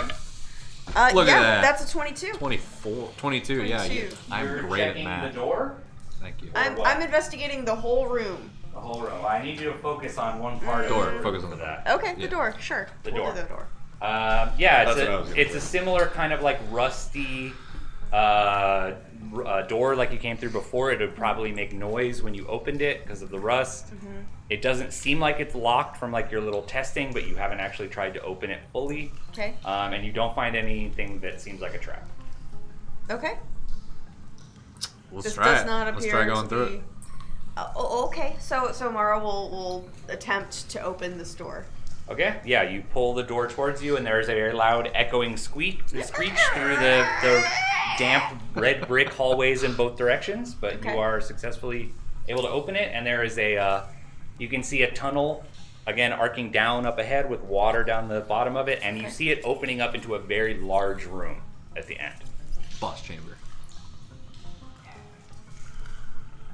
Look yeah, at that. that's a 22. 24, 22. Yeah. 22. I'm You're great at checking math. the door. Thank you. I'm investigating the whole room. The whole room. I need you to focus on one part Door, of the room focus on for the that. Okay, Yeah. the door. Sure. The We'll door. do the door. Yeah, That's what I was gonna it's a do. similar kind of like rusty door like you came through before. It would probably make noise when you opened it because of the rust. Mm-hmm. It doesn't seem like it's locked from like your little testing, but you haven't actually tried to open it fully. Okay. And you don't find anything that seems like a trap. Okay. Let's This try does it. not appear Let's try going to through be... it. Okay. So Mara will attempt to open this door. Okay, yeah, you pull the door towards you, and there is a very loud echoing screech through the damp red brick hallways in both directions, but Okay. you are successfully able to open it, and there is you can see a tunnel, again, arcing down up ahead with water down the bottom of it, and you Okay. see it opening up into a very large room at the end. Boss chamber.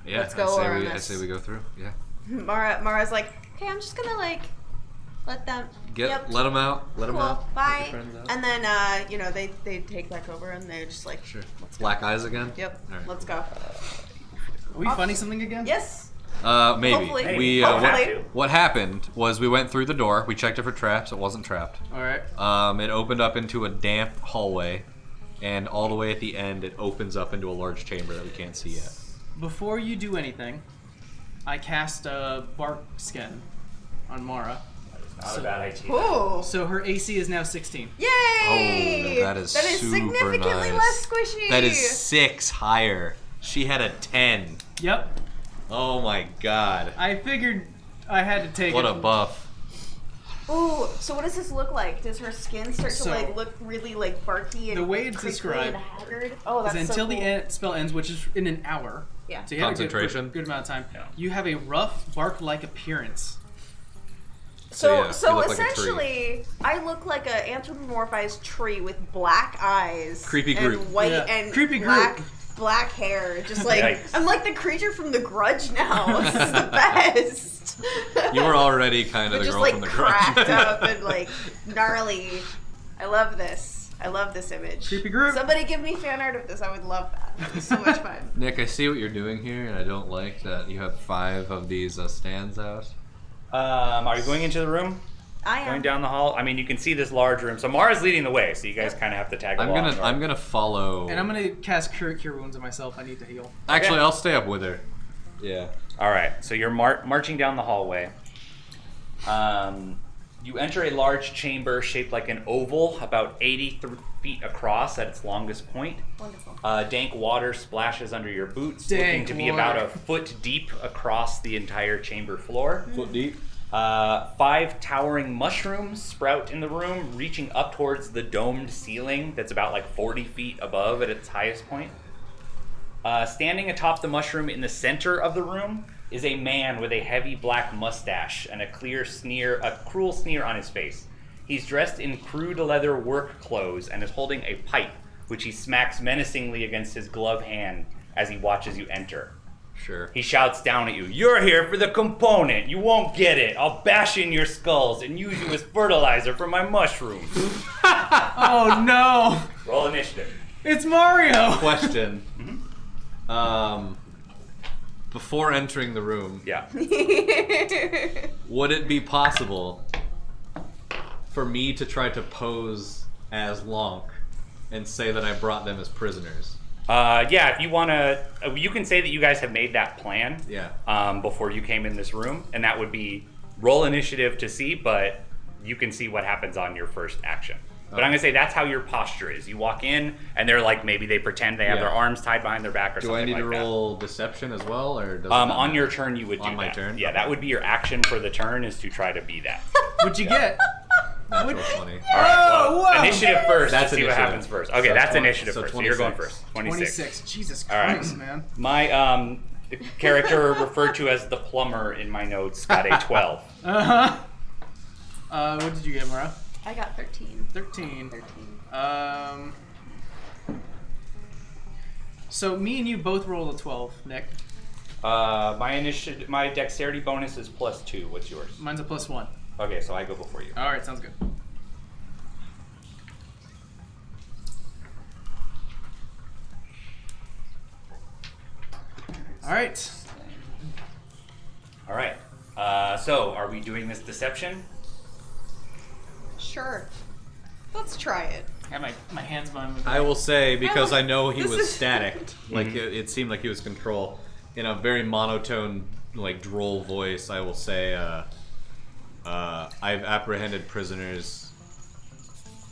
Yeah, Let's go, I Aramis. say we go through. Yeah. Mara's like, okay, I'm just gonna like let them. Yep. Let them out. Let them Cool. out. Bye. friends out. And then they take back over and they're just like, Sure. Black eyes again. yep, All right. let's go. Are we funding something again? Yes. Maybe. Hopefully. We Hopefully. what happened was we went through the door. We checked it for traps. It wasn't trapped. All right. It opened up into a damp hallway, and all the way at the end, it opens up into a large chamber that we can't see yet. Before you do anything, I cast a bark skin on Mara. Not a bad idea. Cool. So her AC is now 16. Yay! Oh, that is super significantly nice. less squishy. That is 6 higher. She had a 10. Yep. Oh my god. I figured I had to take What it. a buff. Ooh, so what does this look like? Does her skin start So, to like look really like barky and the way it's crinkly described and haggard? Oh, is that's until so cool. the spell ends, which is in an hour. Yeah. So you have a Concentration? good amount of time. Yeah. You have a rough bark-like appearance. So, yeah, you so look like a tree. essentially, I look like an anthropomorphized tree with black eyes, Creepy and Groot. white Yeah. and Creepy black hair. Just like Yikes. I'm like the creature from The Grudge now. This is the best. You were already kind of But the just girl like from the cracked Grudge. up and like gnarly. I love this. I love this image. Creepy Groot. Somebody give me fan art of this. I would love that. It'd be so much fun. Nick, I see what you're doing here, and I don't like that you have 5 of these stands out. Are you going into the room? I am. Going down the hall? I mean, you can see this large room. So Mara's leading the way, so you guys kind of have to tag along. I'm gonna follow. And I'm gonna cast cure wounds on myself. I need to heal. Actually, Okay. I'll stay up with her. Yeah. All right, so you're marching down the hallway. You enter a large chamber shaped like an oval, about 80 feet across at its longest point. Wonderful. Dank water splashes under your boots, Dank looking to be water. about a foot deep across the entire chamber floor. Foot deep. 5 towering mushrooms sprout in the room, reaching up towards the domed ceiling that's about like 40 feet above at its highest point. Standing atop the mushroom in the center of the room is a man with a heavy black mustache and a cruel sneer on his face. He's dressed in crude leather work clothes and is holding a pipe, which he smacks menacingly against his gloved hand as he watches you enter. Sure. He shouts down at you, "You're here for the component! You won't get it! I'll bash in your skulls and use you as fertilizer for my mushrooms!" Oh no! Roll initiative. It's Mario! Question. Before entering the room, Yeah. would it be possible for me to try to pose as Lonk and say that I brought them as prisoners? Yeah, if you want to, you can say that you guys have made that plan Yeah. before you came in this room, and that would be roll initiative to see, but you can see what happens on your first action. But I'm going to say that's how your posture is. You walk in, and they're like, maybe they pretend they have Yeah. their arms tied behind their back or Do something I need like to that. roll deception as well, or does it On not your matter? turn, you would do On my that. turn? Yeah, that would be your action for the turn, is to try to be that. What'd you get? Natural 20. All right, well, whoa. initiative first. That's to see what initiative. happens first. Okay, So that's 20 initiative so first. So you're going 26. first. 26. 26. Jesus All right. Christ, man. My character referred to as the plumber in my notes got a 12. Uh-huh. What did you get, Mara? I got 13. 13. 13. So me and you both rolled a 12, Nick. My dexterity bonus is +2. What's yours? Mine's a +1. Okay, so I go before you. Alright, sounds good. Alright. All right. So are we doing this deception? Sure. Let's try it. I have my hands behind me. I will say, because I know he This was is- static, like it seemed like he was control, in a very monotone, like droll voice, I will say, I've apprehended prisoners.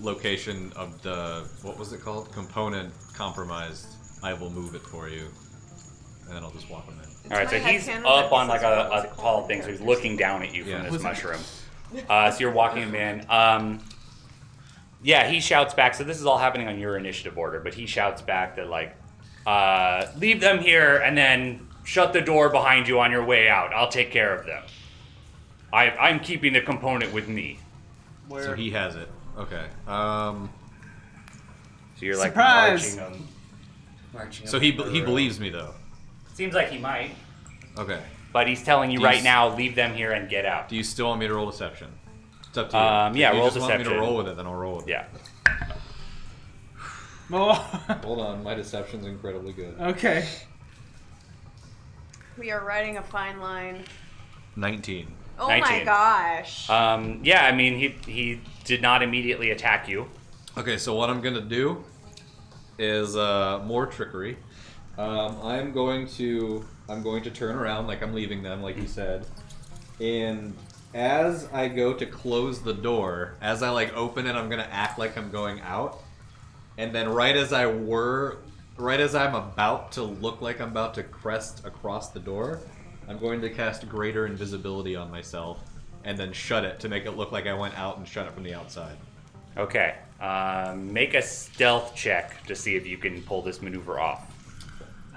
Location of the, what was it called? Component compromised. I will move it for you. And then I'll just walk him in. All right, so my he's headcanon up that on this like is what was a it tall called? thing, so he's looking down at you Yeah. from this Was it- mushroom. So you're walking him in. Yeah, he shouts back. So this is all happening on your initiative order, but he shouts back that like, leave them here and then shut the door behind you on your way out. I'll take care of them. I'm keeping the component with me. Where? So he has it. Okay. So you're like Surprise! marching him. Marching So him he through the room. believes me though. Seems like he might, Okay. but he's telling you Do you right s- now, leave them here and get out. Do you still want me to roll deception? It's up to you. Yeah, if you roll just want me deception. to roll with it, then I'll roll with it. Yeah. Oh, Hold on, my deception's incredibly good. okay. We are riding a fine line. 19. Oh my 19. gosh. Yeah, I mean, he did not immediately attack you. Okay, so what I'm gonna do is more trickery. I'm going to turn around like I'm leaving them, like you said, and as I go to close the door, as I like open it, I'm gonna act like I'm going out, and then right as I'm about to look like I'm about to crest across the door, I'm going to cast greater invisibility on myself, and then shut it to make it look like I went out and shut it from the outside. Okay. Make a stealth check to see if you can pull this maneuver off.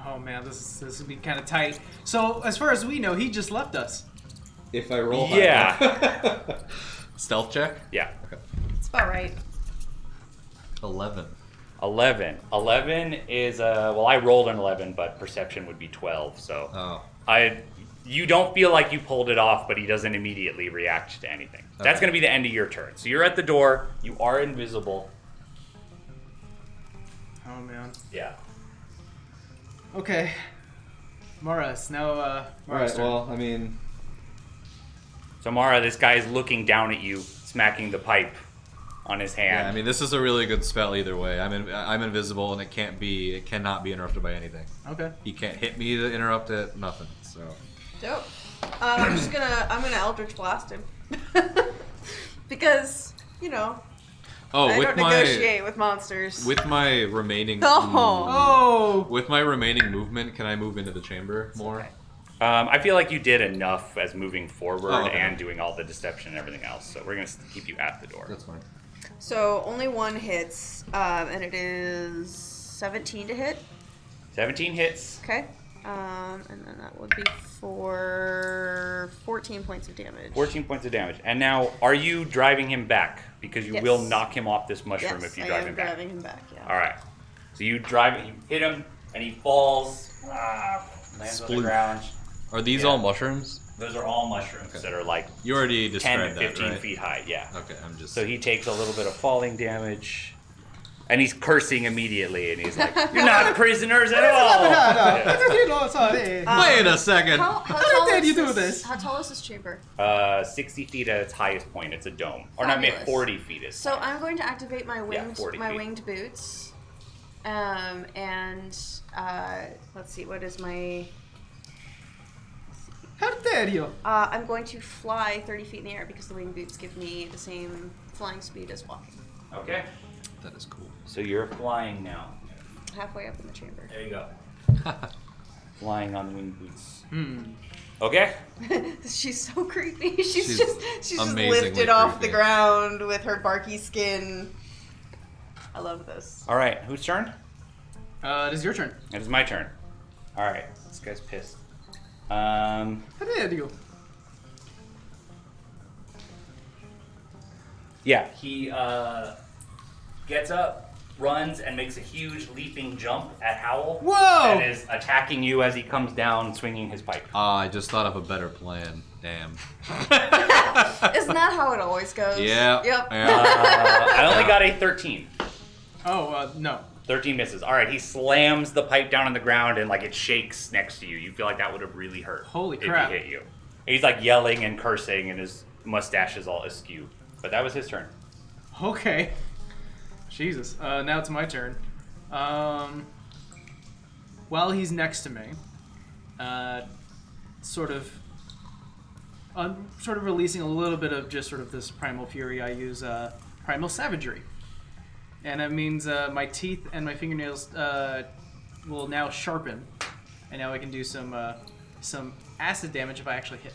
Oh man, this would be kind of tight. So as far as we know, he just left us. If I roll high. Yeah. Stealth check? Yeah. Okay. It's about right. 11. 11. 11 is well, I rolled an 11, but perception would be 12. So Oh. you don't feel like you pulled it off, but he doesn't immediately react to anything. That's Okay. going to be the end of your turn. So you're at the door. You are invisible. Oh man. Yeah. Okay. Mara, it's now Mara's Alright, turn. well, I mean, So Mara, this guy is looking down at you, smacking the pipe on his hand. yeah, I mean, this is a really good spell either way. I'm invisible, and it cannot be interrupted by anything. Okay. He can't hit me to interrupt it, nothing, so. Dope. I'm gonna Eldritch Blast him. Because, you know, Oh, I with don't my negotiate with monsters. with my remaining Oh. with my remaining movement, can I move into the chamber more? Okay. I feel like you did enough as moving forward Oh, okay. and doing all the deception and everything else. So we're going to keep you at the door. That's fine. So only one hits, and it is 17 to hit. 17 hits. Okay. And then that would be for 14 points of damage. 14 points of damage. And now, are you driving him back? Because you Yes. will knock him off this mushroom Yes, if you I drive am him back. driving him back, yeah. All right. So you hit him, and he falls, lands on the Sploosh. ground. Are these Yeah. all mushrooms? Those are all mushrooms Okay. that are like You already 10 described to that, 15 right? feet high. Yeah. Okay, I'm just. So he takes a little bit of falling damage. And he's cursing immediately, and he's like, "You're not prisoners at all." Yeah. Sorry. Wait a second. How How tall did is you do this? How tall is this chamber? 60 feet at its highest point. It's a dome, or not, maybe Fabulous. 40 feet is. So I'm going to activate my Yeah, winged 40 feet. winged boots. And let's see, what is my? How dare you? I'm going to fly 30 feet in the air because the winged boots give me the same flying speed as walking. Okay. That is cool. So you're flying now. Halfway up in the chamber. There you go. Flying on wing boots. Hmm. Okay. She's so creepy. She's just amazingly lifted off the creepy. ground with her barky skin. I love this. All right. Whose turn? It is your turn. It is my turn. All right. This guy's pissed. How dare you? Yeah. He gets up, runs, and makes a huge leaping jump at Howl. Whoa! And is attacking you as he comes down, swinging his pipe. I just thought of a better plan. Damn. Isn't that how it always goes? Yeah. Yep. Yeah. I only got a 13. Oh, no. 13 misses. All right, he slams the pipe down on the ground and like it shakes next to you. You feel like that would have really hurt. Holy crap. If he hit you. And he's like yelling and cursing, and his mustache is all askew. But that was his turn. Okay. Jesus. Now it's my turn. While he's next to me, sort of releasing a little bit of just sort of this primal fury, I use primal savagery. And that means my teeth and my fingernails will now sharpen, and now I can do some acid damage if I actually hit.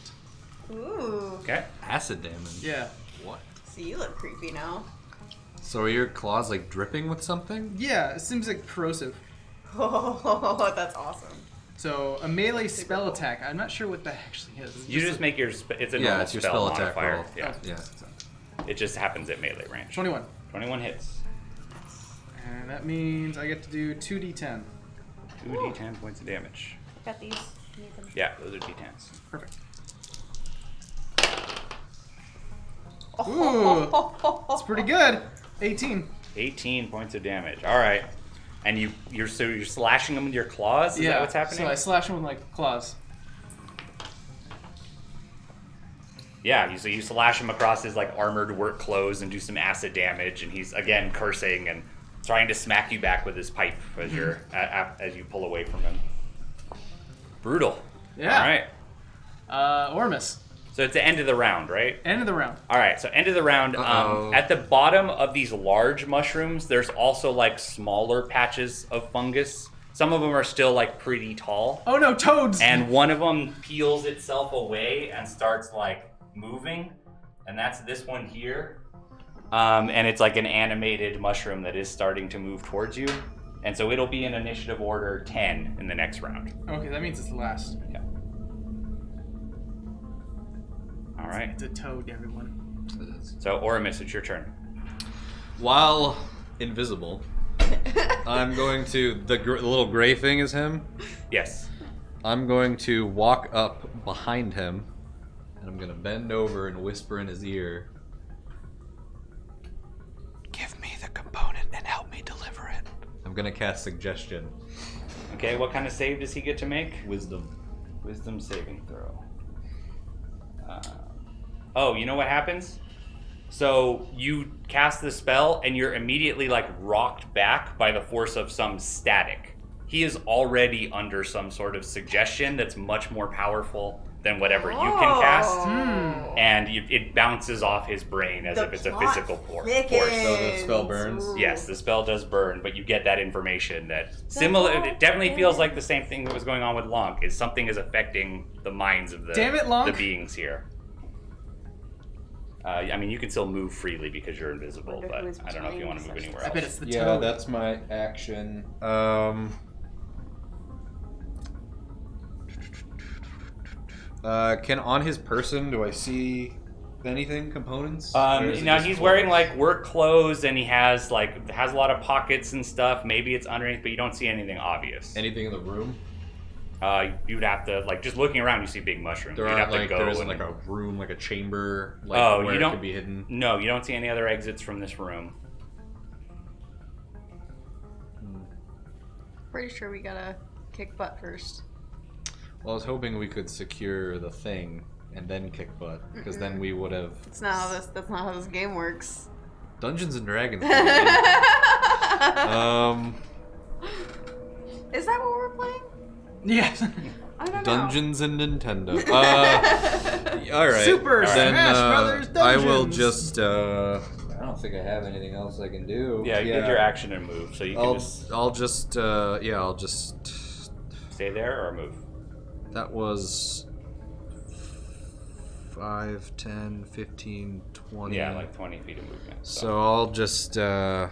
Ooh. Okay. Acid damage. Yeah. What? See, you look creepy now. So are your claws like dripping with something? Yeah, it seems like corrosive. Oh, that's awesome. So a melee Super spell cool. attack. I'm not sure what that actually is. It's You just a- make your it's a Yeah, normal it's your spell attack modifier. roll. Yeah. Oh, Yeah. It just happens at melee range. 21. 21 hits. And that means I get to do 2d10. 2d10 points of damage. Got these. Need them. Yeah, those are d10s. Perfect. Ooh, that's pretty good. 18. 18 points of damage. All right. And you're slashing them with your claws? Is that what's happening? So I slash him with my claws. Yeah, you slash him across his like armored work clothes and do some acid damage, and he's again cursing and trying to smack you back with his pipe as you're as you pull away from him. Brutal. Yeah. All right. Ormus. So it's the end of the round, right? End of the round. All right. So end of the round. Uh-oh. At the bottom of these large mushrooms, there's also like smaller patches of fungus. Some of them are still like pretty tall. Oh no, toads! And one of them peels itself away and starts like moving, and that's this one here. And it's like an animated mushroom that is starting to move towards you. And so it'll be in initiative order 10 in the next round. Okay, that means it's the last. Yeah. All right. It's a toad, everyone. So Oramus, it's your turn. While invisible, I'm going to the little gray thing is him. Yes. I'm going to walk up behind him, and I'm going to bend over and whisper in his ear. Give me the component and help me deliver it. I'm going to cast Suggestion. Okay, what kind of save does he get to make? Wisdom. Wisdom saving throw. Oh, you know what happens? So you cast the spell and you're immediately like rocked back by the force of some static. He is already under some sort of suggestion that's much more powerful than whatever you can cast. And it bounces off his brain as if it's a physical force. So the spell burns? Yes, the spell does burn, but you get that information that similar. It definitely feels like the same thing that was going on with Lonk. Is something is affecting the minds of the Damn it, Lonk. the beings here. I mean, you can still move freely because you're invisible, but I don't know if you want to move anywhere else. I bet it's the Yeah, toad. that's my action. Can on his person, do I see anything, components? Or is it Now just he's clothes? wearing like work clothes and he has a lot of pockets and stuff. Maybe it's underneath, but you don't see anything obvious. Anything in the room? You'd have to just looking around. You see big mushrooms. There You'd aren't have to go there isn't and- like a room, like a chamber, Oh, where you it don't- could be hidden. No, you don't see any other exits from this room. Pretty sure we gotta kick butt first. Well, I was hoping we could secure the thing and then kick butt, because then we would have That's not how this game works. Dungeons and Dragons. Is that what we're playing? Yes. I don't know. Dungeons and Nintendo. All right. Super then, Smash Brothers I will Dungeons. just. I don't think I have anything else I can do. Yeah, you get your action and move, so you can I'll just. I'll just. stay there or move. That was 5, 10, 15, 20. Yeah, like 20 feet of movement. So I'll just. And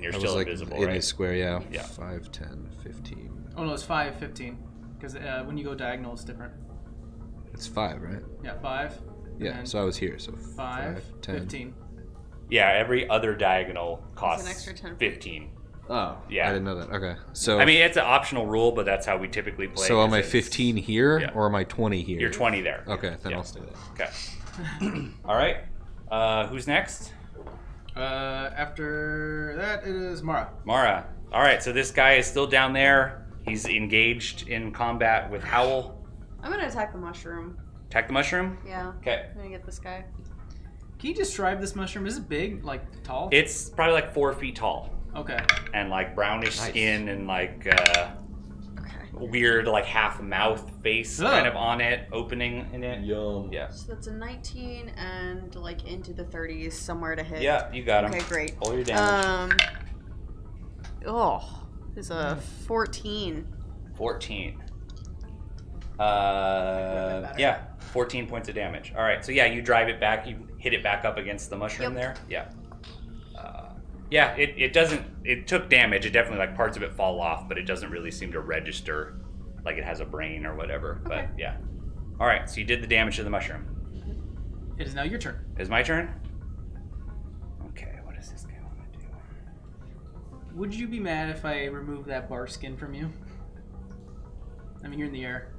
you're I still was invisible, in right? a square, yeah. Yeah. 5, 10, 15. Oh no, it's 5, 15. Because when you go diagonal, it's different. It's 5, right? Yeah, 5. Yeah, and so I was here, so 5, 10. 15. Yeah, every other diagonal costs an extra 10 feet. 15. Oh, Yeah. I didn't know that. Okay, so I mean, it's an optional rule, but that's how we typically play. so am 'cause I it's- 15 here yeah. or am I 20 here? You're 20 there. Okay, then Yeah. I'll stay there. Okay. All right. Who's next? After that, it is Mara. Mara. All right, so this guy is still down there. He's engaged in combat with Howl. I'm gonna attack the mushroom. Attack the mushroom. Yeah. Okay. I'm gonna get this guy. Can you describe this mushroom? Is it big, like tall? It's probably like 4 feet tall Okay. and like brownish Nice. skin and like Okay. weird like half mouth face Ugh. kind of on it, opening in it. Yum. Yeah. So that's a 19 and like into the 30s, somewhere to hit. Yeah, you got him. Okay, great. Roll your damage. It's a 14. 14. better. Yeah, 14 points of damage. All right, so yeah, you drive it back, you hit it back up against the mushroom Yep. there. Yeah. Yeah, it doesn't, it took damage. It definitely, like, parts of it fall off, but it doesn't really seem to register like it has a brain or whatever. Okay. But yeah. All right, so you did the damage to the mushroom. It is now your turn. Is my turn? Okay, what does this guy want to do? Would you be mad if I remove that bar skin from you? I mean, you're in the air.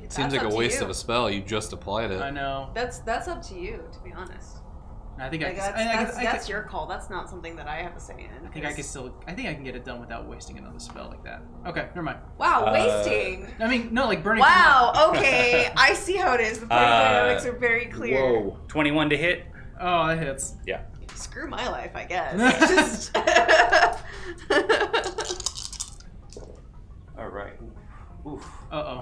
It Seems like a waste of a spell. You just applied it. I know. That's up to you, to be honest. I think Like, that's your call. That's not something that I have a say in. I think I can still. I think I can get it done without wasting another spell like that. Okay, never mind. Wow, wasting. I mean, no, like burning. Wow. Okay, I see how it is. The party dynamics are very clear. Whoa. 21 to hit? Oh, that hits. Yeah. Screw my life, I guess. Just All right. Oof. Uh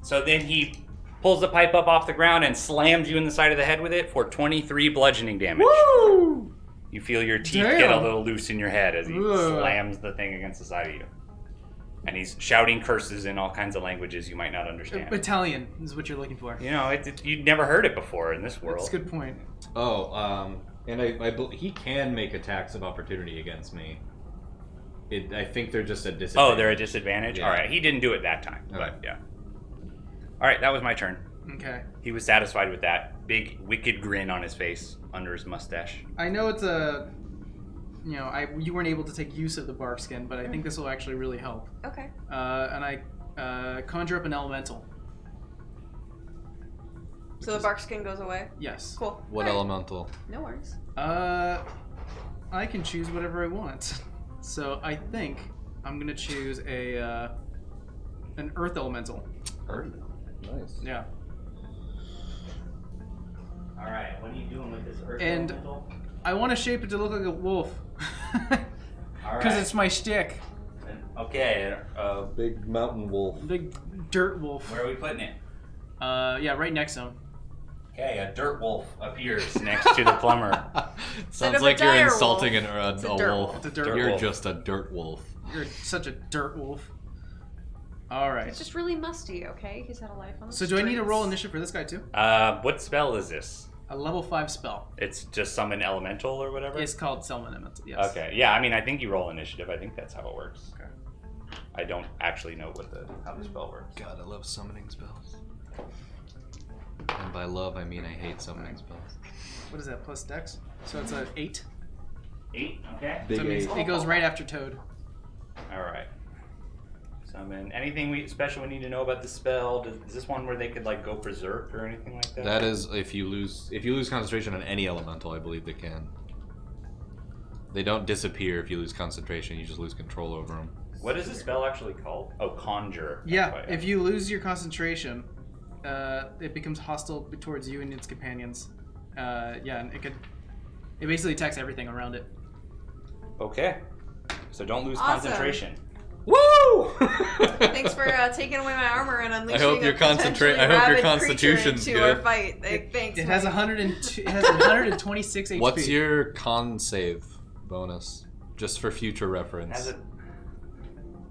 So then he pulls the pipe up off the ground and slams you in the side of the head with it for 23 bludgeoning damage. oh. Woo! You feel your teeth Damn. get a little loose in your head as he Ugh. slams the thing against the side of you. And he's shouting curses in all kinds of languages you might not understand. Italian is what you're looking for. You know, you'd never heard it before in this world. That's a good point. Oh, and he can make attacks of opportunity against me. I think they're just a disadvantage. Oh, they're a disadvantage? Yeah. All right, he didn't do it that time, Okay. but yeah. All right, that was my turn. Okay. He was satisfied with that. Big, wicked grin on his face under his mustache. I know it's a... you weren't able to take use of the bark skin, but I think this will actually really help. Okay. And I conjure up an elemental. So the bark skin goes away. Yes. Cool. What All right. elemental? No worries. I can choose whatever I want. So I think I'm gonna choose an earth elemental. Earth. Nice. Yeah. All right, what are you doing with this earth And- elemental? I want to shape it to look like a wolf. All Because right. it's my shtick. Okay, Big mountain wolf. Big dirt wolf. where are we putting it? Yeah, right next to him. Okay, a dirt wolf appears next to the plumber. Instead Sounds of a like you're dire insulting wolf, a it's a dirt wolf. wolf. It's a dirt You're wolf. just a dirt wolf. You're such a dirt wolf. All right. It's just really musty, okay? He's had a life on the So do I need to streets. roll initiative for this guy too? What spell is this? A level 5 spell. It's just summon elemental or whatever? It's called Summon Elemental. Yes. Okay, yeah, I mean, I think you roll initiative. I think that's how it works. Okay. I don't actually know how the spell works. God, I love summoning spells. And by love, I mean I hate summoning spells. What is that? Plus Dex. So it's an 8. 8, okay. Big So it means eight. it goes right after Toad. All right. Summon. Anything special we need to know about the spell? Is this one where they could like go berserk or anything like that? That is if you lose concentration on any elemental, I believe they can. They don't disappear if you lose concentration. You just lose control over them. What is the spell actually called? Oh, conjure. That's Yeah. why- If you lose your concentration, it becomes hostile towards you and its companions. Yeah, and it basically attacks everything around it. Okay. So don't lose Awesome. concentration. Woo! Thanks for taking away my armor and unleashing hope your a potentially I hope your rabid constitution's creature into good. our fight. Thanks. It has Mike. 102. It has 126 HP. What's your con save bonus? Just for future Has reference. it?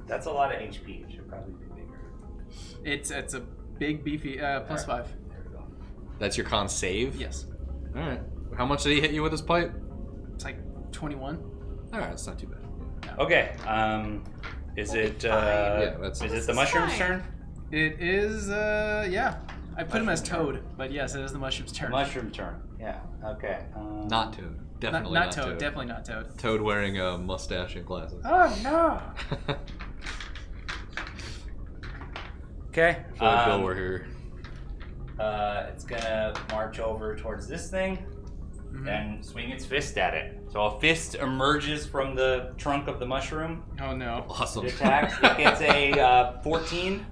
That's a lot of HP. It should probably be bigger. It's a big beefy plus 5. There we go. That's your con save? Yes. Alright. How much did he hit you with his pipe? It's like 21. Alright, it's not too bad. Okay. Is it? Yeah, that's- Is it This the is mushroom's fine. turn? It is. Yeah. I put him as Mushroom Toad, but yes, it is the mushroom's turn. Mushroom turn. Yeah. Okay. Not Toad. Definitely not not, Toad. Definitely not Toad. Toad wearing a mustache and glasses. Oh no! Okay. Bill were here. It's gonna march over towards this thing and swing its fist at it. So a fist emerges from the trunk of the mushroom. Oh no! Awesome. It attacks. It gets a 14.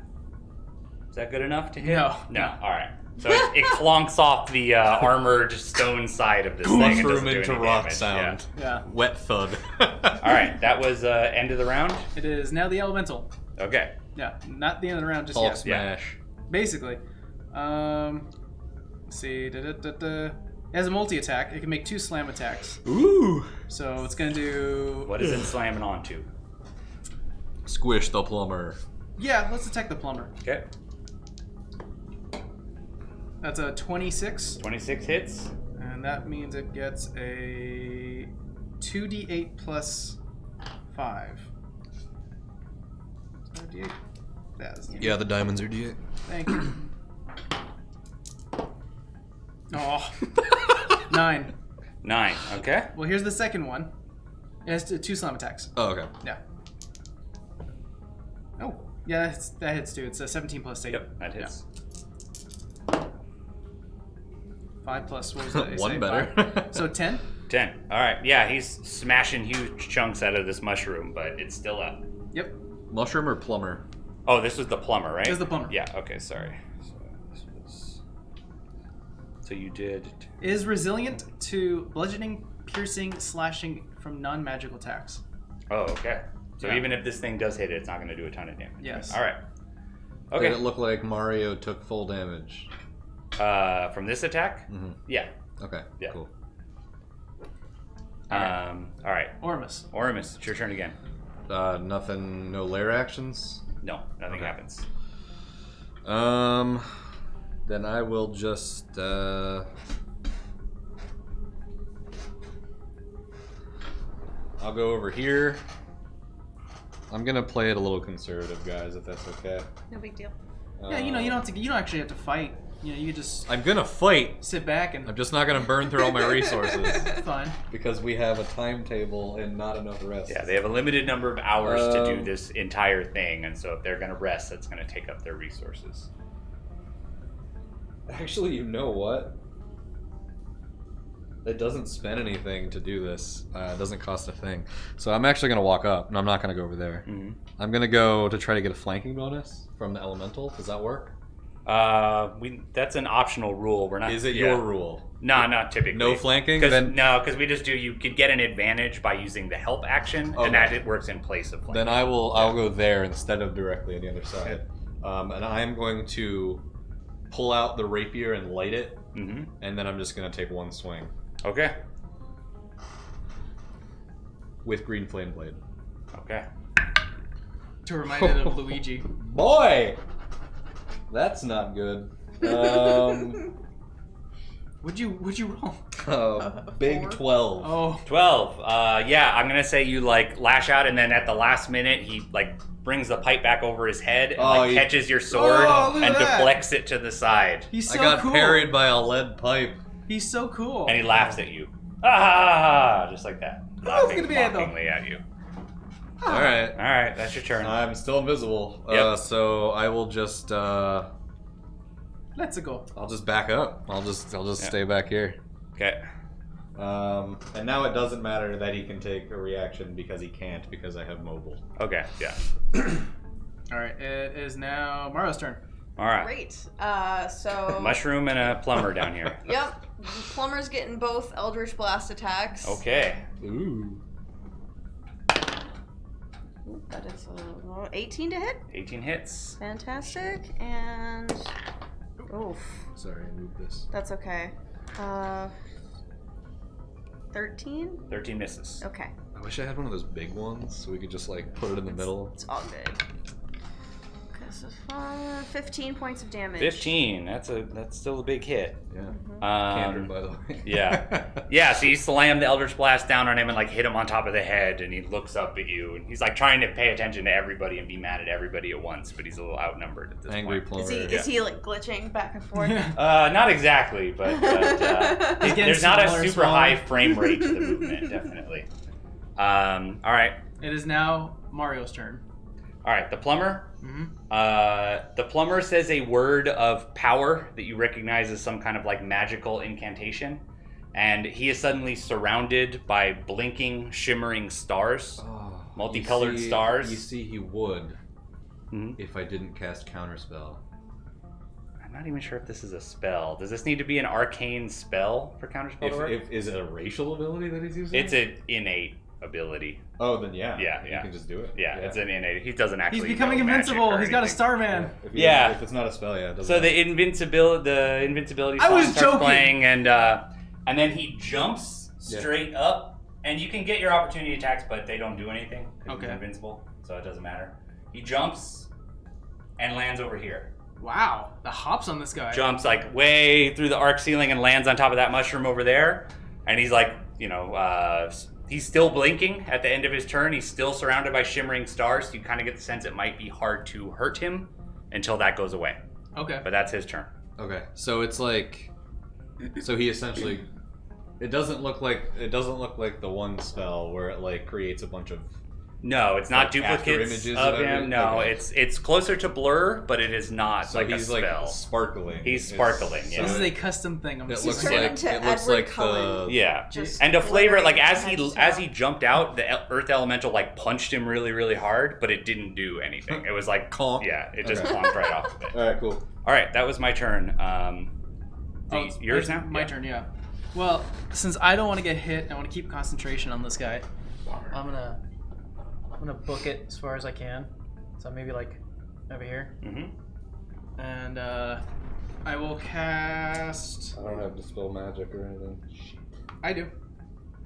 Is that good enough to hit? No. No. All right. So it clonks off the armored stone side of this thing. It doesn't Mushroom do into any rock damage. sound. Yeah. Wet thud. Yeah. All right. That was end of the round. It is now the elemental. Okay. Yeah, not the end of the round just Hulk yet. smash. Basically, let's see. It has a multi attack. It can make 2 slam attacks. Ooh. So it's gonna do. What is it slamming onto? Squish the plumber. Yeah, let's attack the plumber. Okay. That's a 26, 26 hits. and that means it gets a 2d8 plus 5. Is that a D8? That is. Yeah, the diamonds are D8. Thank you. Oh. 9. 9. Okay. Well, here's the second one. It has 2 slam attacks. Oh, okay. Yeah. Oh, yeah, that hits too. It's a 17 plus 8. Yep. That hits. 5 plus, what was that? I One say? better. 5. So 10? 10. All right. Yeah, he's smashing huge chunks out of this mushroom, but it's still up. Yep. Mushroom or plumber? Oh, this was the plumber, right? This is the plumber. Yeah. Okay. Sorry. So this was. So you did. Is resilient to bludgeoning, piercing, slashing from non-magical attacks. Oh, okay. So Yeah. even if this thing does hit it, it's not going to do a ton of damage. Yes. All right. Did Okay. it look like Mario took full damage? From this attack? Mm-hmm. Yeah. Okay, Yeah. cool. All right. Ormus. Ormus, it's your turn again. Nothing. No lair actions. No, nothing happens. Then I will just. I'll go over here. I'm gonna play it a little conservative, guys, if that's okay. No big deal. Yeah, you don't have to. You don't actually have to fight. You just I'm gonna fight. sit back and. I'm just not gonna burn through all my resources Fine. Because we have a timetable and not enough rest. Yeah, they have a limited number of hours to do this entire thing, and so if they're going to rest, that's going to take up their resources. Actually, you know what? It doesn't spend anything to do this. It doesn't cost a thing. So I'm actually gonna walk up. No, I'm not gonna go over there. Mm-hmm. I'm gonna go to try to get a flanking bonus from the elemental. Does that work? That's an optional rule. We're not. Is it your rule? No, not typically. No flanking? No, because we just do. You could get an advantage by using the help action, Okay. and that it works in place of flanking. Then I'll go there instead of directly on the other side. And I'm going to pull out the rapier and light it, and then I'm just gonna take one swing Okay. with green flame blade. Okay. To remind it of Luigi. Boy! That's not good. Would you roll? Big 12. Oh. 12. Yeah, I'm gonna say you like lash out, and then at the last minute he like brings the pipe back over his head and catches your sword Oh, look at and that. deflects it to the side, He's so I got cool. parried by a lead pipe. He's so cool. and he laughs at you. Ah, just like that, laughing gonna be it, though. mockingly at you. All right. All right, that's your turn. I'm still invisible. Yep. So I will just Let's go. I'll just back up. I'll just stay back here. Okay. And now it doesn't matter that he can take a reaction because he can't because I have mobile. Okay. Yeah. All right. It is now Mario's turn. All right. Great. So. Mushroom and a plumber down here. Yep. Plumber's getting both Eldritch Blast attacks. Okay. Ooh. That is 18 to hit. 18 hits. Fantastic. And. Oof. Sorry, I moved this. That's okay. 13? 13 misses. Okay. I wish I had one of those big ones so we could just like put it in the middle. It's all good. Okay, so 15 points of damage. 15. That's still a big hit. Yeah. Canter, by the way. Yeah. Yeah, so you slam the Eldritch Blast down on him and like hit him on top of the head, and he looks up at you, and he's like trying to pay attention to everybody and be mad at everybody at once, but he's a little outnumbered at this Angry point. plumber. Is he like glitching back and forth? Not exactly, but there's not a smaller, super smaller. high frame rate to the movement, definitely. All right. It is now Mario's turn. All right, the plumber. Mm-hmm. The plumber says a word of power that you recognize as some kind of like magical incantation, and he is suddenly surrounded by blinking, shimmering stars, multicolored stars. You see, he would Mhm. if I didn't cast Counterspell. I'm not even sure if this is a spell. Does this need to be an arcane spell for counterspell to work? Is it a racial ability that he's using? It's an innate ability. Oh, then yeah. Yeah, You yeah. can just do it. Yeah, it's an innate. He doesn't actually. He's becoming know magic invincible. or He's got a anything. Starman. Yeah. If it's not a spell, yeah. It doesn't So matter. the invincibility I song was starts joking. playing, and then he jumps straight up, and you can get your opportunity attacks, but they don't do anything because he's Okay. invincible, so it doesn't matter. He jumps and lands over here. Wow, the hops on this guy. Jumps like way through the arc ceiling and lands on top of that mushroom over there, and he's like, he's still blinking at the end of his turn. He's still surrounded by shimmering stars. So you kind of get the sense it might be hard to hurt him until that goes away. Okay. But that's his turn. Okay, so it's like, so he essentially, It doesn't look like the one spell where it like creates a bunch of. No, it's not Like after duplicates images of of him. it? No, Okay. it's closer to blur, but it is not So like he's a like spell. sparkling. He's It's- sparkling, yeah. This is a custom thing. I'm it assuming. looks turned like into it looks Edward like Cullen. the Yeah, Just and to flavor it, like as glittering he jumped out, the Earth Elemental like punched him really, really hard, but it didn't do anything. It was like Conk. yeah, it just Okay. clonked right off of it. All right, cool. All right, that was my turn. It's Yours now? My Yeah. turn, yeah. Well, since I don't want to get hit, I want to keep concentration on this guy. I'm gonna book it as far as I can. So maybe like over here, Mm-hmm. and I will cast. I don't have dispel magic or anything. I do.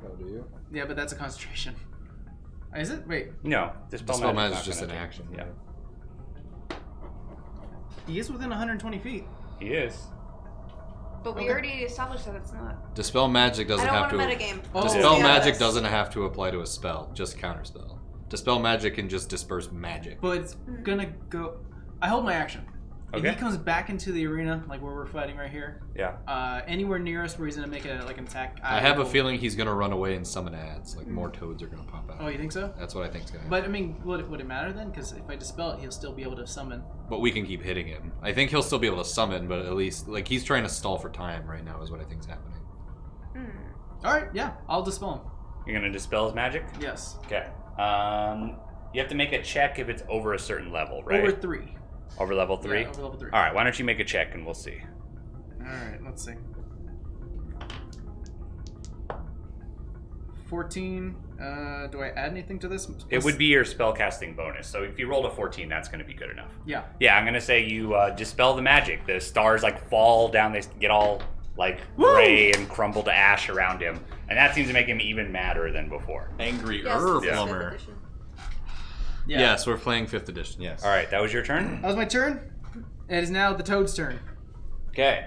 Oh, do you? Yeah, but that's a concentration. Is it? Wait. No, Dispel Magic is not just an gonna take- action. Yeah, He is within 120 feet. he is. But we Okay. already established that it's not. Dispel Magic I doesn't don't have want to. a metagame. Oh. Dispel Yeah, Magic that's- doesn't have to apply to a spell, just counterspell. Dispel Magic can just disperse magic. But it's gonna go. I hold my action. If Okay. he comes back into the arena, like where we're fighting right here, Yeah. anywhere near us where he's gonna make an attack. I have a will- feeling he's gonna run away and summon ads. Like more toads are gonna pop out. Oh, you think so? That's what I think's gonna happen. But I mean, would it matter then? Because if I dispel it, he'll still be able to summon. But we can keep hitting him. I think he'll still be able to summon, but at least like he's trying to stall for time right now is what I think's happening. All right, yeah, I'll dispel him. You're gonna dispel his magic. Yes. Okay. You have to make a check if it's over a certain level, right? Over 3. Over level 3? Yeah, over level 3. All right, why don't you make a check and we'll see. All right, let's see. 14. Do I add anything to this? It would be your spellcasting bonus. So if you rolled a 14, that's going to be good enough. Yeah. Yeah, I'm going to say you dispel the magic. The stars like fall down, they get all like Woo! gray and crumble to ash around him. And that seems to make him even madder than before. Angry Yes, Herb this is Plumber. 5th edition. Yeah. Yes, we're playing 5th edition. Yes. All right, that was your turn? That was my turn. It is now the toad's turn. Okay.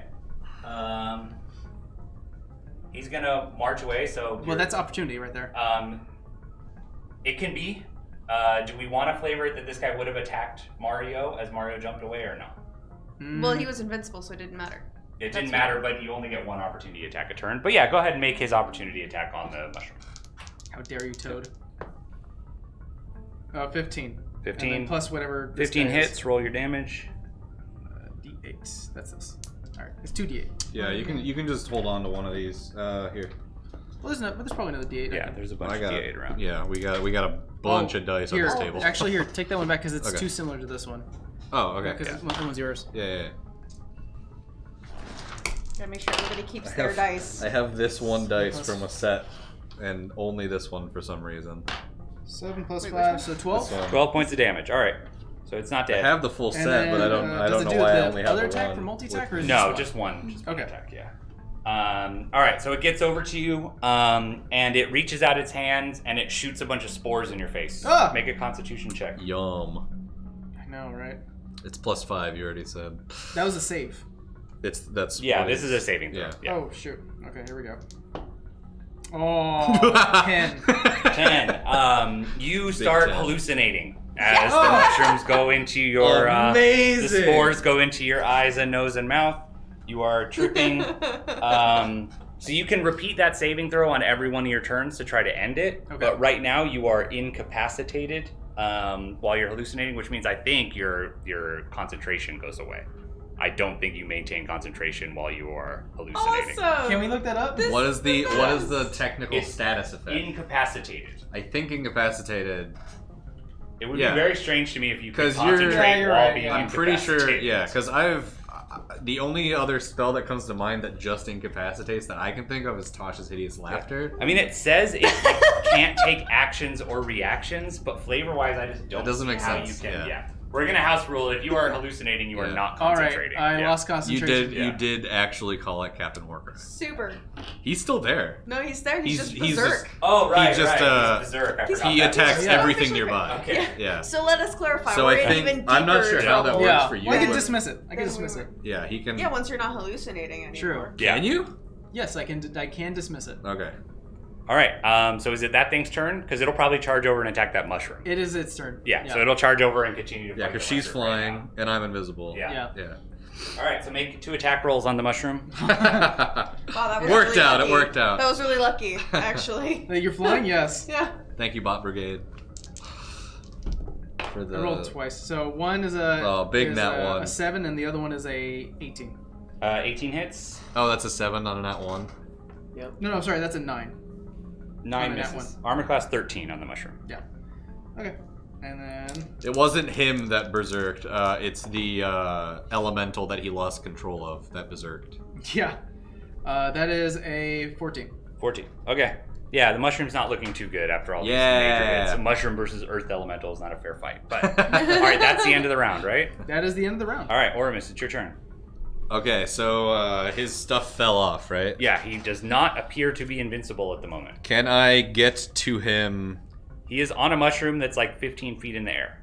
He's going to march away, so... Well, that's opportunity right there. It can be. Do we want to flavor it that this guy would have attacked Mario as Mario jumped away or no? Well, he was invincible, so it didn't matter. It didn't That's matter, but you only get one opportunity to attack a turn. But yeah, go ahead and make his opportunity attack on the mushroom. How dare you, Toad? 15. 15. And then plus whatever. this 15 guy is. hits, roll your damage. D8. That's this. All right, it's 2d8. Yeah, you can just hold on to one of these. Here. Well, there's probably another d8. Yeah, there's a bunch I of got D8 around. Yeah, we got a bunch of dice here, on this table. Actually, here, take that one back because it's Okay. too similar to this one. Oh, okay. Because that one's yours. Yeah. Gotta make sure everybody keeps their dice. I have this one dice from a set, and only this one for some reason. 7 plus Wait, 5, which so This 12. one. 12 points of damage. All right. So it's not I dead. have the full And set, but I don't. then, I does don't it know do why I the only have other the attack one for multi-attack, with- or is No, Just just one. Just one Okay. attack, yeah. All right, so it gets over to you, and it reaches out its hands, and it shoots a bunch of spores in your face. Ah! Make a Constitution check. Yum. I know, right? It's +5. You already said. That was a save. That's. Yeah, what this it is a saving throw. Yeah. Yeah. Oh, shoot. Okay, here we go. Oh, 10. 10. You start 10. hallucinating as Oh! the mushrooms go into your. The Amazing. spores go into your eyes and nose and mouth. You are tripping. So you can repeat that saving throw on every one of your turns to try to end it. Okay. But right now you are incapacitated while you're hallucinating, which means I think your concentration goes away. I don't think you maintain concentration while you are hallucinating. Awesome! Can we look that up? This What is the best. what is the technical It's status effect? Incapacitated. I think incapacitated. It would Yeah. be very strange to me if you could 'Cause you're- concentrate Yeah, you're while right, being yeah. I'm pretty sure. incapacitated. Yeah, because the only other spell that comes to mind that just incapacitates that I can think of is Tasha's Hideous Laughter. I mean, it says it can't take actions or reactions, but flavor-wise, I just don't That doesn't see make how sense, you can. yeah. We're gonna house rule it. If you are hallucinating, you are Yeah. not All right, concentrating. I Yeah. lost You concentration. did. You did actually call it Captain Warcraft. Super. He's still there. No, he's there. He's just He's berserk. just. Oh right, He just, right. He's berserk. I he's- forgot He that. attacks Yeah. everything Official nearby. Okay. Yeah. So let us clarify. So we're I in think- even I'm not deeper sure how that trouble. works Yeah, for you, I can but- dismiss it. I can Then dismiss we it. Yeah, he can. Yeah, once you're not hallucinating anymore. True. Yeah. Can you? Yes, I can dismiss it. Okay. All right. So is it that thing's turn? Because it'll probably charge over and attack that mushroom. It is its turn. Yeah. So it'll charge over and continue to. Yeah, fight because the she's mushroom right flying and I'm invisible. now. Yeah. Yeah. Yeah. All right. So make 2 attack rolls on the mushroom. Wow, that was Worked really out. lucky. It worked out. That was really lucky, actually. You're flying? Yes. Yeah. Thank you, Bot Brigade. For I rolled twice. So one is a big is nat one. a 7, and the other one is a 18. 18 hits. Oh, that's a 7 on a nat 1. No, I'm sorry, that's a 9. 9 On that misses. Armor class 13 on the mushroom. Yeah. Okay. And then It wasn't him that berserked. It's the elemental that he lost control of that berserked. yeah, that is a 14. 14. Okay. Yeah, the mushroom's not looking too good after all these Yeah. major hits. A mushroom versus earth elemental is not a fair fight. But all right, that's the end of the round, right? That is the end of the round. All right, Oramus, it's your turn. Okay, so his stuff fell off, right? Yeah, he does not appear to be invincible at the moment. Can I get to him? He is on a mushroom that's like 15 feet in the air.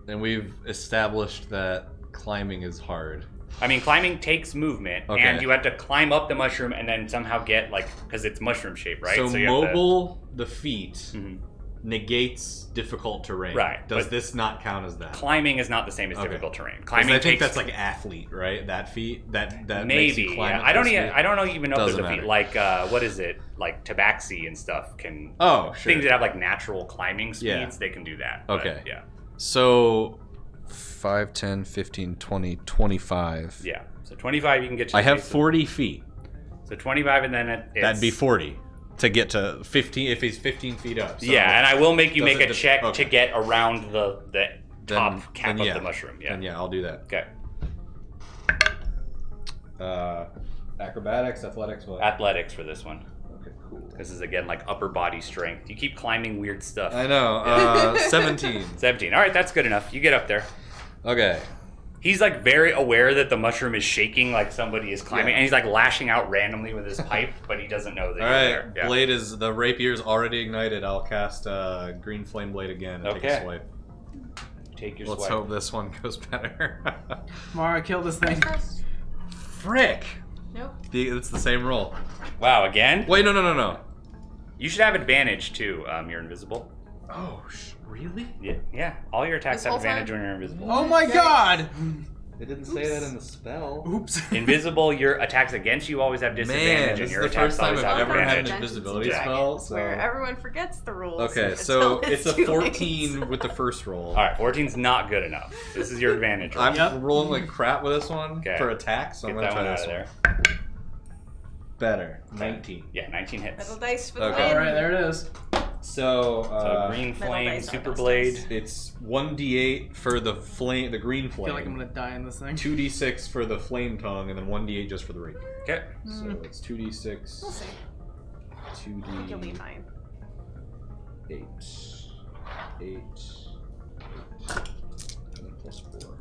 And we've established that climbing is hard. I mean, climbing takes movement, Okay. and you have to climb up the mushroom and then somehow get, like, because it's mushroom shaped, right? So you have to- mobile, the feet, Mhm. negates difficult terrain. Right, Does but- this not count as that? Climbing is not the same as Okay. difficult terrain. 'Cause Climbing I think takes that's like athlete, right? That feat, that makes maybe. you climb Yeah. up I don't those even. feet? I don't know even know if Doesn't there's a feat matter. like what is it? Like tabaxi and stuff can. Oh, sure. Things that have like natural climbing speeds, Yeah. they can do that. but, Okay. yeah. So 5, 10, 15, 20, 25. Yeah. So 25, you can get to. I the have base of- 40 feet. So 25, and then it's. That'd be 40 to get to 15 if he's 15 feet up. So Yeah, and I will make you Does make it a check okay. to get around the top cap then of the mushroom. Yeah. Then yeah, I'll do that. Okay. Acrobatics, athletics, what? Athletics for this one. Okay, cool. This is again like upper body strength. You keep climbing weird stuff. I know. 17. 17. All right, that's good enough. You get up there. Okay. He's like very aware that the mushroom is shaking like somebody is climbing, Yeah. and he's like lashing out randomly with his pipe, but he doesn't know that All you're right. there. Yeah. Blade is the rapier's already ignited. I'll cast Green Flame Blade again and take Okay. a swipe. Take your Let's swipe. hope this one goes better. Mara, kill this thing. Frick! Nope. It's the same roll. Wow, again? Wait, no. You should have advantage too. You're invisible. Oh, really? Yeah. All your attacks This have whole advantage time? when you're invisible. Oh my god! It didn't say that in the spell. Oops. Invisible, your attacks against you always have disadvantage, Man, and this is your the attacks first time always I've have ever had advantage. an invisibility Yeah. spell. Where So. everyone forgets the rules. Okay, so until it's a too late. 14 with the first roll. All right, 14's not good enough. This is your advantage. I'm Yep. rolling like crap with this one Okay. for attack, so Get I'm that gonna one try out this of one. there. Better. 19. Yeah, 19 hits. Metal dice for the Okay. win. Alright, there it is. So, So green Metal flame, dice, not super dust blade. dice. it's 1d8 for the flame, the green I flame. feel like I'm gonna die in this thing. 2d6 for the flame tongue, and then 1d8 just for the rapier. Okay. So it's 2d6, We'll see. I think you'll be 2d8, fine. 8, 8, and then plus 4.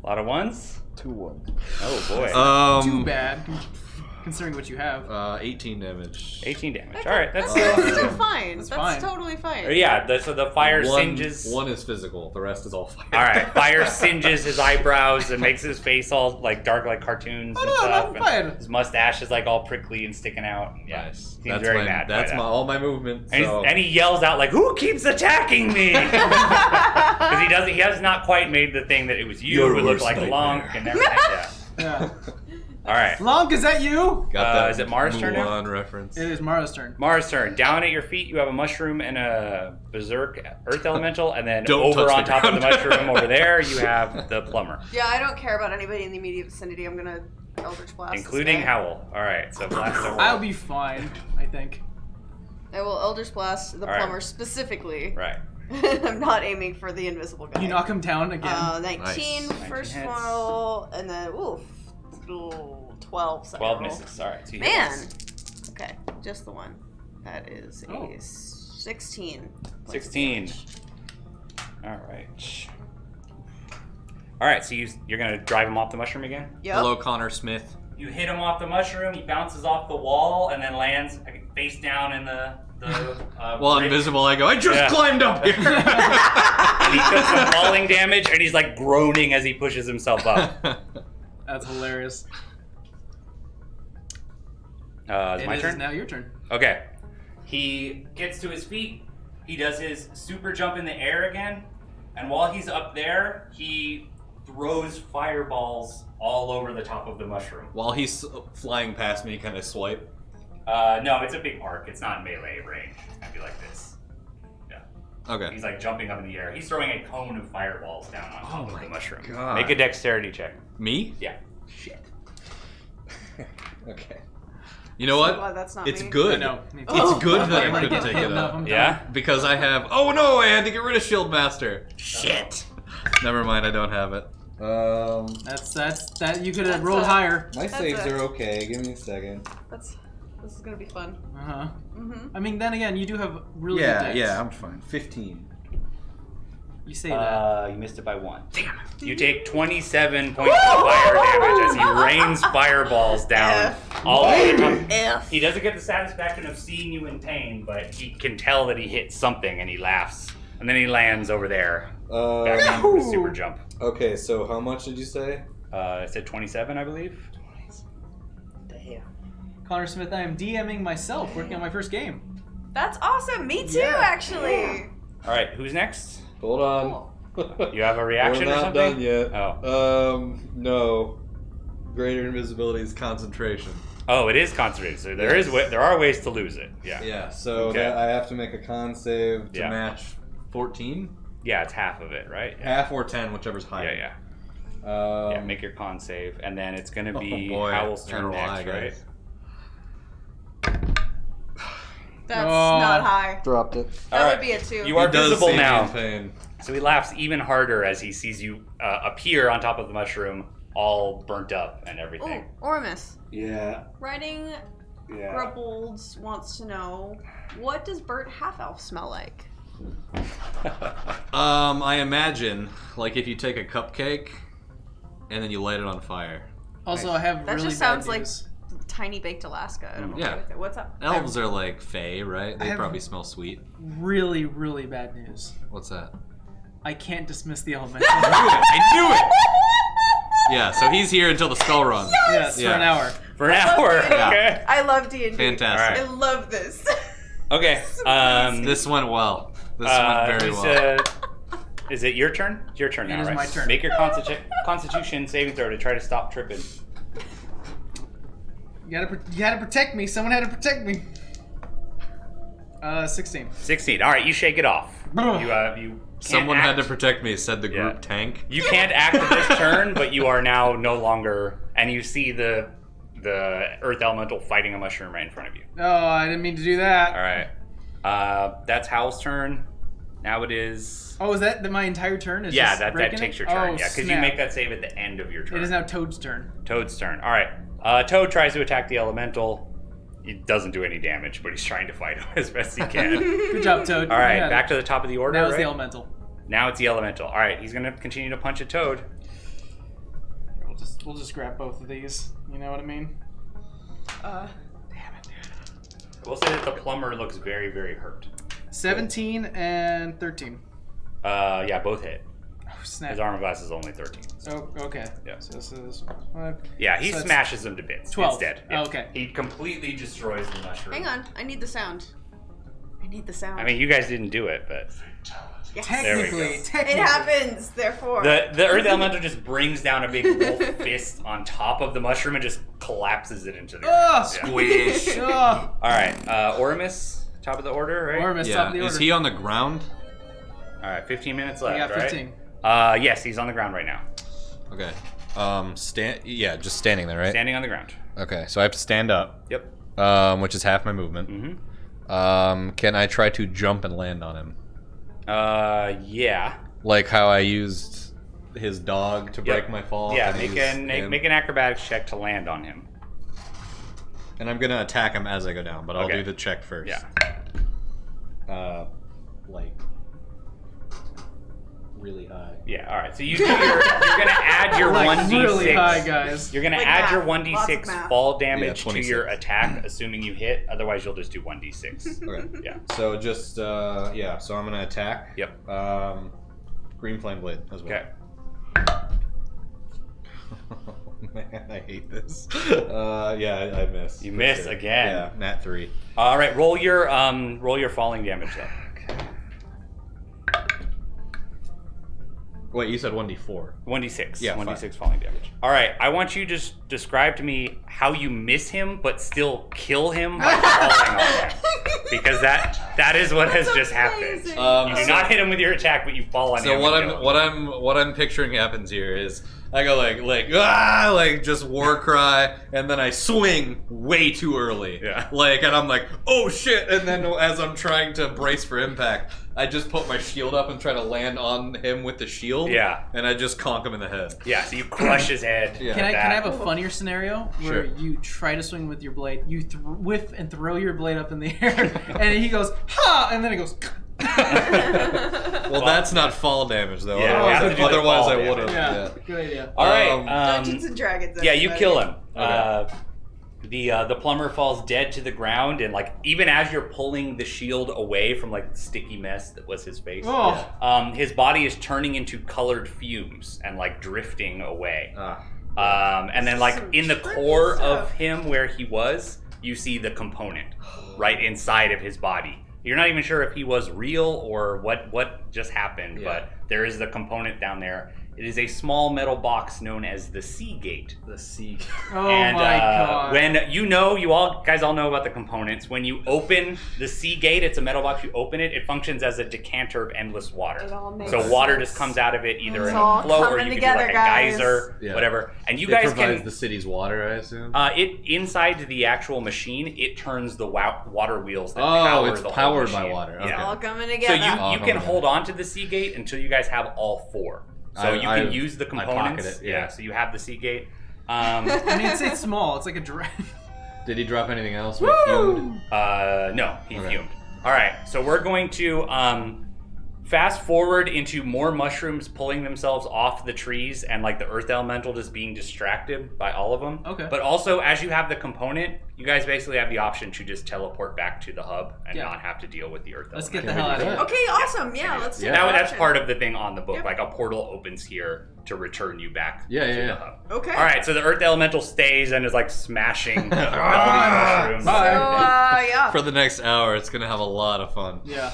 A lot of ones. 2 1. Oh boy. Too bad, considering what you have. 18 damage. 18 damage. All right, that's Still fine. That's fine. totally fine. yeah. So the fire one, singes. One is physical. The rest is all fire. All right, fire singes his eyebrows and makes his face all like dark, like cartoons and no, stuff. I'm and fine. his mustache is like all prickly and sticking out. Yeah, Nice. seems That's very my, mad. by That's that. all my movement. And, So. and he yells out like, "Who keeps attacking me?" Because he has not quite made the thing that it was you. Your It would look worst like nightmare. Long and everything. Yeah. Yeah. All right, Lonk, is that you? Got that is it Mara's turn now? Mulan reference. It is Mara's turn. Mara's turn. Down at your feet, you have a mushroom and a berserk earth elemental, and then Don't over touch on the top of the ground. mushroom over there, you have the plumber, Yeah, I don't care about anybody in the immediate vicinity. I'm gonna Eldritch Blast. this including guy. Howl. All right, so blast over. I'll be fine, I think. I will Eldritch Blast the All right. plumber specifically. Right. I'm not aiming for the invisible guy. You knock him down again. 19 Nice. first 19 one hits. roll, and then 12 second 12 roll. misses. All right. So you hit Man. once. Okay, just the one. That is Oh. a 16. points of 16. damage. All right. All right. So you're gonna drive him off the mushroom again. Yep. Hello, Connor Smith. You hit him off the mushroom. He bounces off the wall and then lands face down in the. While I'm bridge. invisible, I go, I just Yeah. climbed up here. And he took some falling damage, and he's like groaning as he pushes himself up. That's hilarious. It's It my is turn. now your turn. Okay. He gets to his feet. He does his super jump in the air again, and while he's up there, he throws fireballs all over the top of the mushroom. While he's flying past me, can I swipe? No, it's a big arc. It's not melee range. It'd be like this. Yeah. Okay. He's like jumping up in the air. He's throwing a cone of fireballs down on top of the mushroom. God. Make a dexterity check. Me? Yeah. Shit. Okay. You know what? Glad that's not It's me. good. I know. It's good that I I'm gonna couldn't get take hit it enough, up. I'm done. Yeah? Because I have. Oh no! I had to get rid of Shield Master. Shit. Never mind. I don't have it. That's that. You could have That's rolled a- higher. My saves are okay. Give me a second. This is gonna be fun. Uh huh. Mm-hmm. I mean, then again, you do have really good dice. I'm fine. 15. You say that. You missed it by 1. Damn it. You take 27 points of fire damage as he rains fireballs down all the way up. He doesn't get the satisfaction of seeing you in pain, but he can tell that he hit something and he laughs. And then he lands over there. Back into a super jump. Okay, so how much did you say? I said 27, I believe. Connor Smith, I am DMing myself, working on my first game. That's awesome. Me too, Yeah. actually. All right, who's next? Hold on. You have a reaction We're or not something? done yet. Oh. No. Greater invisibility is concentration. Oh, it is concentrated. So there are ways to lose it. Yeah. Yeah, so Okay. that I have to make a con save to Yeah. match 14? Yeah, it's half of it, right? Half or 10, whichever's higher. Yeah. Yeah. Make your con save, and then it's gonna be boy. Howl's turn Turn next, lie, right? guys. That's Oh. not high. Dropped it. That All would right. be a 2. You are He does visible see me now. in pain. So he laughs even harder as he sees you appear on top of the mushroom, all burnt up and Oh, everything. Ormus. Yeah. Writing Grubbolds wants to know, what does burnt half-elf smell like? I imagine, like, if you take a cupcake and then you light it on fire. Also, I have That really just bad sounds like news. tiny baked Alaska. And I'm okay Yeah. with it. What's up? Elves are like fae, right? They have- probably smell sweet. Really, really bad news. What's that? I can't dismiss the elemental. I knew it! Yeah, so he's here until the spell runs. Yes, Yeah. for an hour. For an hour. Yeah. Okay. I love D&D. Fantastic. I love this. Okay. This went well. This went very well. Is it your turn? It's your turn now, It is right? my turn. Make your Constitution saving throw to try to stop tripping. You gotta protect me. Someone had to protect me. 16. 16. All right, you shake it off. You can't Someone had to act- protect me, said the group Yeah. tank. You can't act at this turn, but you are now no longer. And you see the earth elemental fighting a mushroom right in front of you. Oh, I didn't mean to do that. All right. That's Howl's turn. Now it is. Oh, is that my entire turn? Is Yeah, just that breaking takes it? your turn. Oh, Yeah, because you snap. make that save at the end of your turn. It is now Toad's turn. Toad's turn. All right. Toad tries to attack the elemental. He doesn't do any damage, but he's trying to fight him as best he can. Good job, Toad. All right, You got back it. to the top of the order. Now it's right? the elemental. Now it's the elemental. All right, he's gonna continue to punch at Toad. We'll just grab both of these. You know what I mean? We'll say that the plumber looks very, very hurt. 17 and 13. Yeah, both hit. Oh, snap. His armor class is only 13. Oh, okay. Yeah. So this is 5. Yeah, he So it's smashes them to bits 12. instead. Oh, Yeah. okay. He completely destroys the mushroom. Hang on. I need the sound. I need the sound. I mean, you guys didn't do it, but yes. There we Technically, go. technically. It happens, therefore. the earth elemental just brings down a big wolf fist on top of the mushroom and just collapses it into the Oh, earth. Yeah. Squish. Oh, All right, Ormus, top of the order, right? Ormus, top Yeah, of the order. is he on the ground? All right, 15 minutes We left, got 15. right? Yes, he's on the ground right now. Okay. Yeah, just standing there, right? Standing on the ground. Okay, so I have to stand up, Yep. which is half my movement. Mm-hmm. Can I try to jump and land on him? Yeah. Like how I used his dog to break my fall? Yeah, and he make was an acrobatics check to land on him. And I'm gonna attack him as I go down, but I'll Okay. do the check first. Yeah. Like really high. Yeah, all right. So you're gonna add your Like 1d6. really high, guys. You're gonna Like add math. your Lots of 1d6 math. fall damage Yeah, to your 26. attack, assuming you hit. Otherwise, you'll just do 1d6. Okay. Yeah. So just yeah. So I'm gonna attack. Yep. Green flame blade as well. Okay. Man, I hate this. Yeah, I miss. You for miss sure. again. Yeah, nat 3. All right. Roll your falling damage though. Wait, you said 1d4. 1d6. Yeah, 1d6 falling damage. All right. I want you to just describe to me how you miss him, but still kill him by falling on him. Because that is what has just happened. amazing. You do not hit him with your attack, but you fall on him. So what and kill him. what I'm picturing happens here is I go like just war cry, and then I swing way too early. Yeah. And I'm like, oh shit! And then as I'm trying to brace for impact, I just put my shield up and try to land on him with the shield. Yeah. And I just conk him in the head. Yeah, so you crush his head. Yeah. Can I with can I that. have a funnier scenario where Sure. you try to swing with your blade, you whiff and throw your blade up in the air, and he goes ha, and then it goes. Well, that's not fall damage though. Yeah, we have to do the otherwise fall I would have. damage. Yeah, good idea. All right. Dungeons and Dragons. Yeah, you everybody. kill him. Okay. The plumber falls dead to the ground, and like even as you're pulling the shield away from like the sticky mess that was his face, Oh. his body is turning into colored fumes and like drifting away. And then like in the core of him where he was, you see the component right inside of his body. You're not even sure if he was real or what just happened, but there is the component down there. It is a small metal box known as the Sea Gate. The sea. Oh And my god. when guys all know about the components. When you open the Sea Gate, it's a metal box. You open it, it functions as a decanter of endless water. It all makes So water sense. just comes out of it either It's in all a flow or coming you can together, do like a guys. geyser, Yeah. whatever. And you It guys provides can the city's water, I assume. it inside the actual machine. It turns the water wheels that Oh, power it's the whole powered by machine. water. Okay. Yeah. All coming So together. you can hold on to the Sea Gate until you guys have all four. So you can use the I pocket components. it, yeah. So you have the Sea Gate. I mean, it's small. It's like a dragon. Did he drop anything else? When he fumed? No, he Okay. fumed. All right, so we're going to fast forward into more mushrooms pulling themselves off the trees and like the earth elemental just being distracted by all of them. Okay. But also, as you have the component, you guys basically have the option to just teleport back to the hub and Yeah. not have to deal with the earth Let's elemental. get the hell out of here. Okay, awesome. Yeah, let's do Yeah. that. That's part of the thing on the book. Yep. Like a portal opens here to return you back Yeah, to yeah, the yeah. hub. Okay. All right, so the earth elemental stays and is like smashing the mushrooms. So, yeah. For the next hour, it's gonna have a lot of fun. Yeah.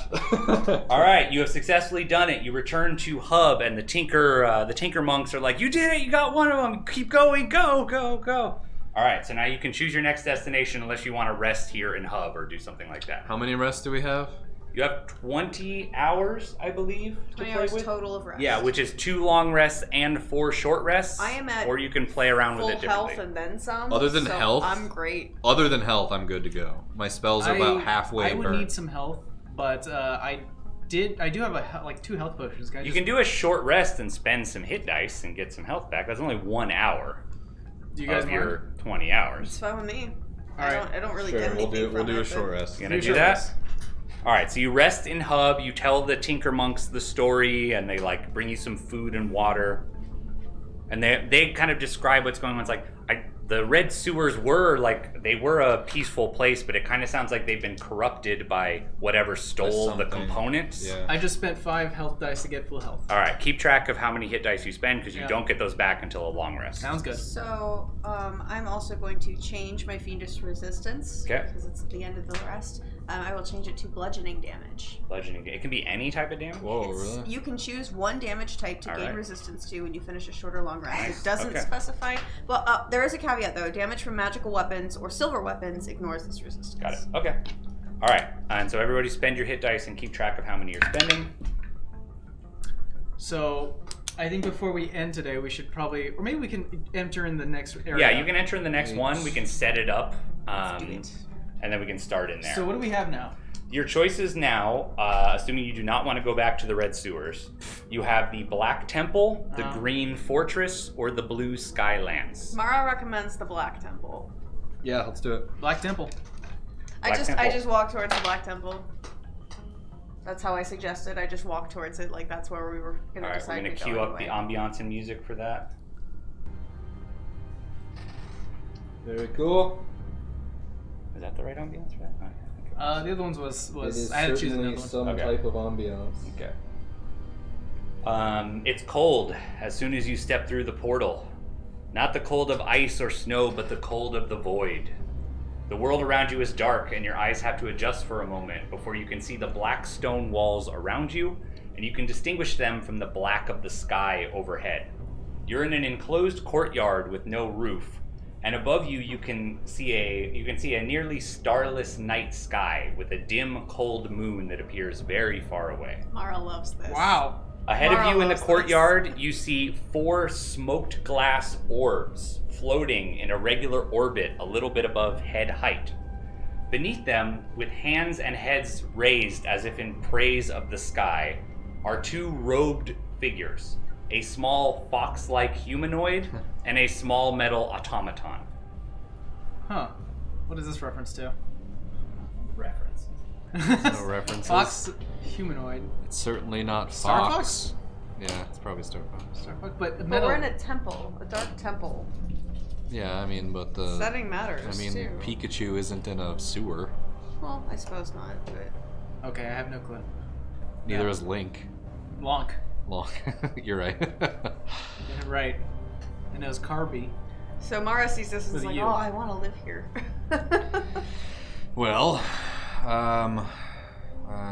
All right, you have successfully done it. You return to hub, and the tinker monks are like, "You did it! You got one of them. Keep going. Go, go, go!" All right, so now you can choose your next destination unless you want to rest here in hub or do something like that. How many rests do we have? You have 20 hours, I believe, to 20 play hours with. total of rest. Yeah, which is 2 long rests and 4 short rests. I am at or you can play around with full it differently. health and then some. Other than so health? I'm great. Other than health, I'm good to go. My spells are about halfway I would burned. need some health, but I do have like 2 health potions. Can I You just- can do a short rest and spend some hit dice and get some health back. That's only 1 hour Do you guys of mind? your 20 hours. It's fine with me. All right. I don't really Sure, get we'll anything do from a it, short but- rest. You gonna Do do short that? rest. All right, so you rest in hub. You tell the tinker monks the story, and they like bring you some food and water. And they kind of describe what's going on. It's like the red sewers were a peaceful place, but it kind of sounds like they've been corrupted by whatever stole the something. components. Yeah. I just spent 5 health dice to get full health. All right, keep track of how many hit dice you spend because you Yeah. don't get those back until a long rest. Sounds good. So, I'm also going to change my fiendish resistance. Okay. Because it's at the end of the rest. I will change it to bludgeoning damage. Bludgeoning. It can be any type of damage. Whoa, It's- really? You can choose one damage type to All gain right. resistance to when you finish a short or long rest. Nice. It doesn't Okay. specify. Well, there is a caveat though. Damage from magical weapons or silver weapons ignores this resistance. Got it. Okay. All right, and so everybody spend your hit dice and keep track of how many you're spending. So, I think before we end today, we should probably, or maybe we can enter in the next area. Yeah, you can enter in the next one. We can set it up, do it. and then we can start in there. So what do we have now? Your choices now, assuming you do not want to go back to the red sewers, you have the Black Temple, the Green Fortress, or the Blue Skylands. Mara recommends the Black Temple. Yeah, let's do it. Black Temple. I Temple. just walk towards the Black Temple. That's how I suggested. I just walk towards it. Like that's where we were gonna All right, decide we're going to to go cue up anyway. the ambiance and music for that. Very cool. Is that the right ambiance for that? Oh, yeah, The other ones was It is I had to choose certainly another one. some Okay. type of ambiance. okay. It's cold as soon as you step through the portal. Not the cold of ice or snow, but the cold of the void. The world around you is dark, and your eyes have to adjust for a moment before you can see the black stone walls around you, and you can distinguish them from the black of the sky overhead. You're in an enclosed courtyard with no roof, and above you you can see a nearly starless night sky with a dim, cold moon that appears very far away. Mara loves this. Wow. Ahead of Mara you in the loves this. courtyard, you see 4 smoked glass orbs floating in a regular orbit a little bit above head height. Beneath them, with hands and heads raised as if in praise of the sky, are 2 robed figures, a small fox-like humanoid and a small metal automaton. Huh. What is this reference to? Reference. No references. Fox humanoid. It's certainly not Star Fox. Fox? Yeah, it's probably Star Fox. Star Fox, but But metal. we're in a temple, a dark temple. Yeah, I mean, but the Setting matters, I mean, too. Pikachu isn't in a sewer. Well, I suppose not, but... Okay, I have no clue. Neither Yeah. is Link. Lonk. Long. You're right. Yeah, right. And it was Carby. So Mara sees this and is With like, you. oh, I want to live here. Well,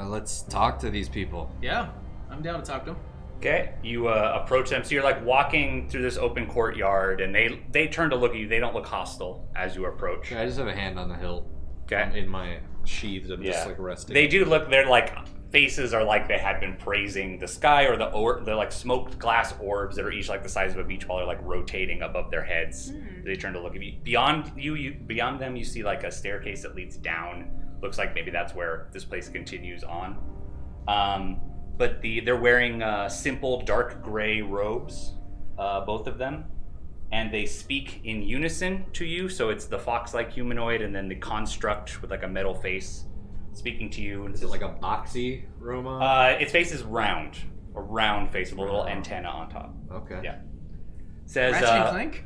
let's talk to these people. Yeah, I'm down to talk to him. Okay, you approach them. So you're like walking through this open courtyard, and they turn to look at you. They don't look hostile as you approach. I just have a hand on the hilt. Okay. In my sheath, I'm just like resting. They do look. They're like faces are like they had been praising the sky, or they're like smoked glass orbs that are each like the size of a beach ball, are like rotating above their heads. They turn to look at you. Beyond them, you see like a staircase that leads down. Looks like maybe that's where this place continues on. But they're wearing simple dark gray robes, both of them, and they speak in unison to you. So it's the fox-like humanoid, and then the construct with like a metal face speaking to you. Is it like a boxy robot? Its face is round, a round face with a little antenna on top. Okay. Yeah. Says Ratchet and Clank?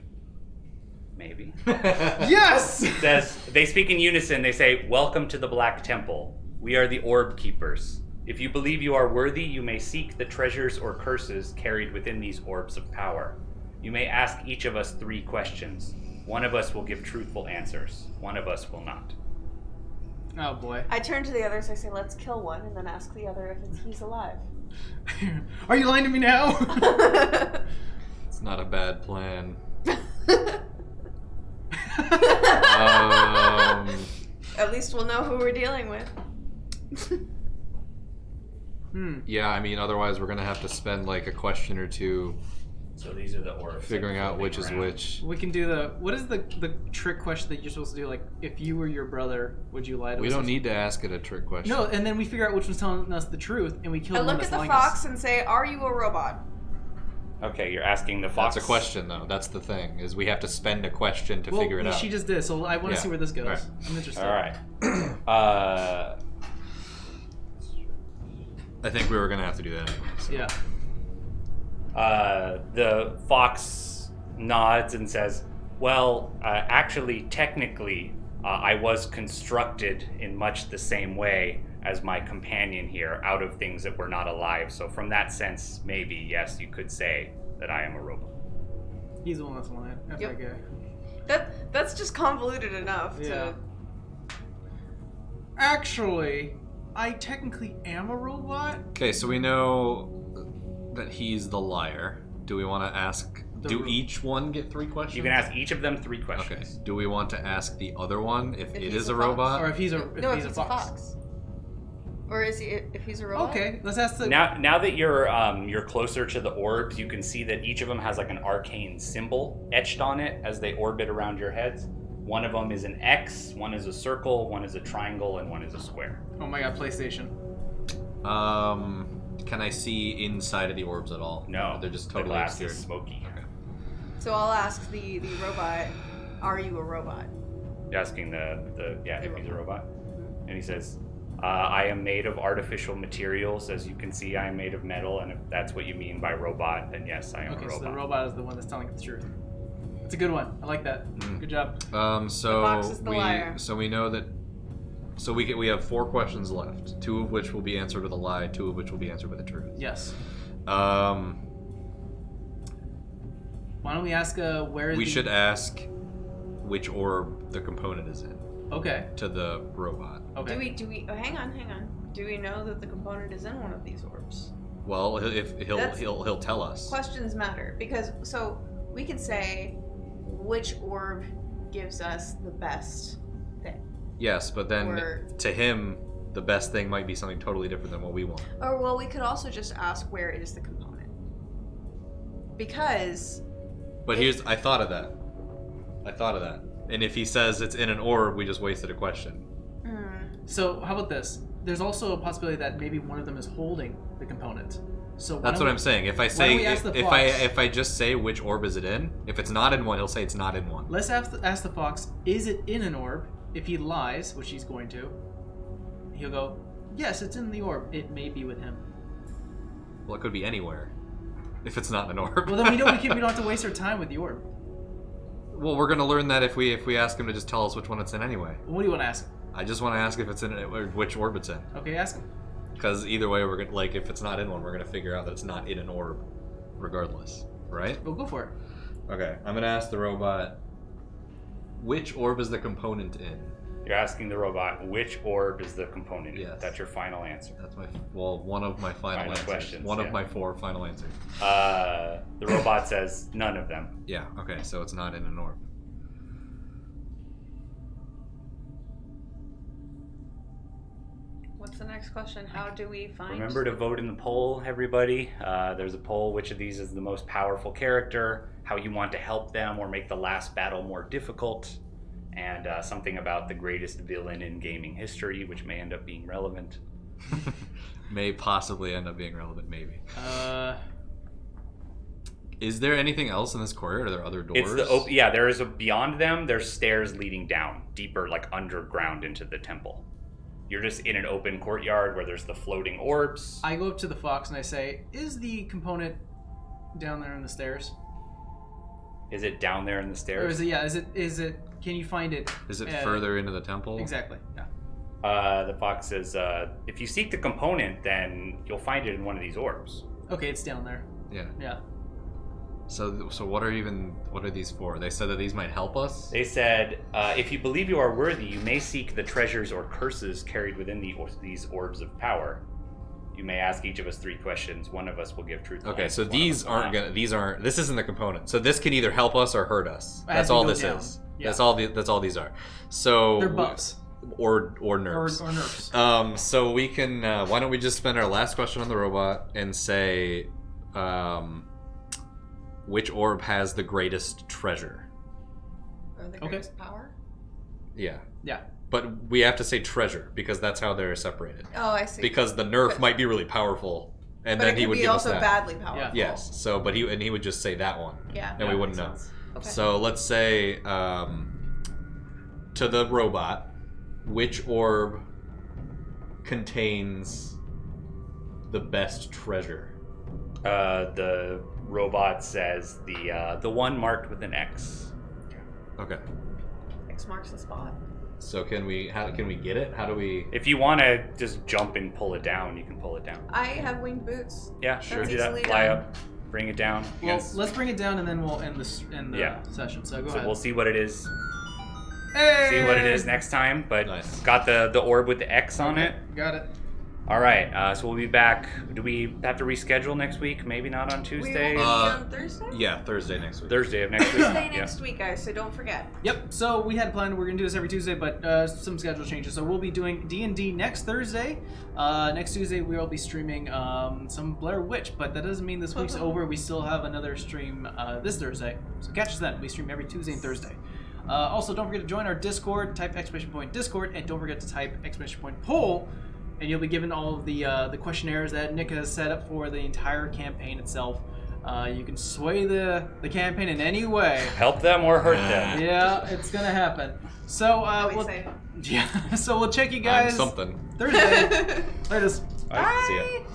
maybe. Yes! Says they speak in unison. They say, "Welcome to the Black Temple. We are the Orb Keepers. If you believe you are worthy, you may seek the treasures or curses carried within these orbs of power. You may ask each of us 3 questions. One of us will give truthful answers. One of us will not." Oh boy. I turn to the others, I say, let's kill one, and then ask the other if he's alive. Are you lying to me now? It's not a bad plan. At least we'll know who we're dealing with. Yeah, I mean, otherwise we're gonna have to spend like a question or two So these are the orbs. figuring out which is which. We can do what is the trick question that you're supposed to do? Like, if you were your brother, would you lie to us? We don't need to ask it a trick question. No, and then we figure out which one's telling us the truth, and we kill I the one look that's at the lying fox us. and say, are you a robot? Okay, you're asking the fox. That's a question, though. That's the thing, is we have to spend a question to Well, figure it out. she just did, so I want to Yeah. see where this goes. Alright. I'm interested. All right. I think we were gonna have to do that anyway. So. Yeah. The fox nods and says, "Well, actually, technically, I was constructed in much the same way as my companion here, out of things that were not alive. So from that sense, maybe, yes, you could say that I am a robot." He's the one that's lying. That's Yep. that guy. That's just convoluted enough Yeah. to... Actually, I technically am a robot. Okay, so we know that he's the liar. Do we want to ask? Do each one get 3 questions? You can ask each of them 3 Okay. questions. Do we want to ask the other one if it he's is a a fox. robot? Or if he's a if it's a fox. Or is he, if he's a robot? Okay, let's ask the. Now that you're closer to the orbs, you can see that each of them has like an arcane symbol etched on it as they orbit around your heads. One of them is an X, one is a circle, one is a triangle, and one is a square. Oh my god, PlayStation. Can I see inside of the orbs at all? No, They're just the totally glass obscured. is smoky. So I'll ask the robot, are you a robot? You're asking if he's a robot, and he says, "I am made of artificial materials. As you can see, I am made of metal, and if that's what you mean by robot, then yes, I am a Okay, robot." so the robot is the one that's telling the truth. It's a good one. I like that. Good job. So The fox is the liar. we know that. So we have 4 questions left. 2 of which will be answered with a lie. 2 of which will be answered with a truth. Yes. We Why don't we ask where should ask which orb the component is in Okay. to the robot. Okay. Do we oh, hang on. Do we know that the component is in one of these orbs? Well, if That's- he'll tell us. Questions matter because so we can say which orb gives us the best thing. Yes, but then Or- to him, the best thing might be something totally different than what we want. Or well, we could also just ask where is the component. Because But I thought of that. And if he says it's in an orb, we just wasted a question. So how about this? There's also a possibility that maybe one of them is holding the component. So That's what I'm saying. If I don't say we ask the if fox? I just say which orb is it in, if it's not in one, he'll say it's not in one. Let's ask the fox, is it in an orb? If he lies, which he's going to, he'll go, Yes, it's in the orb. It may be with him. Well, it could be anywhere. If it's not an orb. Well, then we don't have to waste our time with the orb. Well, we're gonna learn that if we ask him to just tell us which one it's in anyway. What do you want to ask him? I just want to ask if it's in or which orb it's in. Okay, ask him. Because either way, we're gonna if it's not in one, we're gonna figure out that it's not in an orb, regardless, right? Well, go for it. Okay, I'm gonna ask the robot. Which orb is the component in? You're asking the robot which orb is the component. Yes. That's your final answer. That's one of my final answers. Questions, One of my 4 final answers. The robot says none of them. Yeah. Okay, so it's not in an orb. What's the next question? How do we find... Remember to vote in the poll, everybody. There's a poll. Which of these is the most powerful character? How you want to help them or make the last battle more difficult? And something about the greatest villain in gaming history, which may end up being relevant. May possibly end up being relevant, maybe. Is there anything else in this corridor? Are there other doors? Yeah, there is beyond them. There's stairs leading down, deeper, like underground into the temple. You're just in an open courtyard where there's the floating orbs. I go up to the fox and I say, "Is the component down there in the stairs? Is it down there in the stairs? Or is it? Yeah. Is it? Can you find it? Is it further into the temple? Exactly. Yeah. The fox says, if you seek the component, then you'll find it in one of these orbs. Okay, it's down there. Yeah. Yeah. So what are these for? They said that these might help us? They said, if you believe you are worthy, you may seek the treasures or curses carried within these orbs of power. You may ask each of us 3 questions. One of us will give truthful Okay, answers, so this isn't the component. So this can either help us or hurt us. That's all this is. Yeah. That's all these are. So They're buffs. Or nerfs. Or nerfs. So we can why don't we just spend our last question on the robot and say which orb has the greatest treasure? Or the greatest power? Yeah. Yeah. But we have to say treasure because that's how they're separated. Oh, I see. Because the nerf might be really powerful, and but then he would give us that. But it could be also badly powerful. Yeah. Yes. So, but he would just say that one. Yeah. And we wouldn't know. Sense. Okay. So let's say to the robot, which orb contains the best treasure? The robot says the one marked with an X. Okay. X marks the spot. So can we get it? How do we? If you want to just jump and pull it down, you can pull it down. I have winged boots. Yeah, sure. That's Do that. easily Fly done. up, bring it down. Well, let's bring it down and then we'll end the session. So go ahead. We'll see what it is. Hey! See what it is next time. But Nice. got the orb with the X on it. Got it. All right. So we'll be back. Do we have to reschedule next week? Maybe not on We Tuesday. will be on Thursday? Yeah, Thursday next week. Thursday of next week. Thursday Yeah. next week, guys, so don't forget. Yep. So we had planned we're gonna do this every Tuesday, but some schedule changes. So we'll be doing D&D next Thursday. Next Tuesday we will be streaming some Blair Witch, but that doesn't mean this week's over. We still have another stream this Thursday. So catch us then. We stream every Tuesday and Thursday. Also, don't forget to join our Discord. Type !Discord, and don't forget to type !poll. And you'll be given all of the questionnaires that Nick has set up for the entire campaign itself. You can sway the campaign in any way. Help them or hurt them. Yeah, it's gonna happen. So Excited. so we'll check you guys I'm something. Thursday. Latest. All right, see ya. Bye.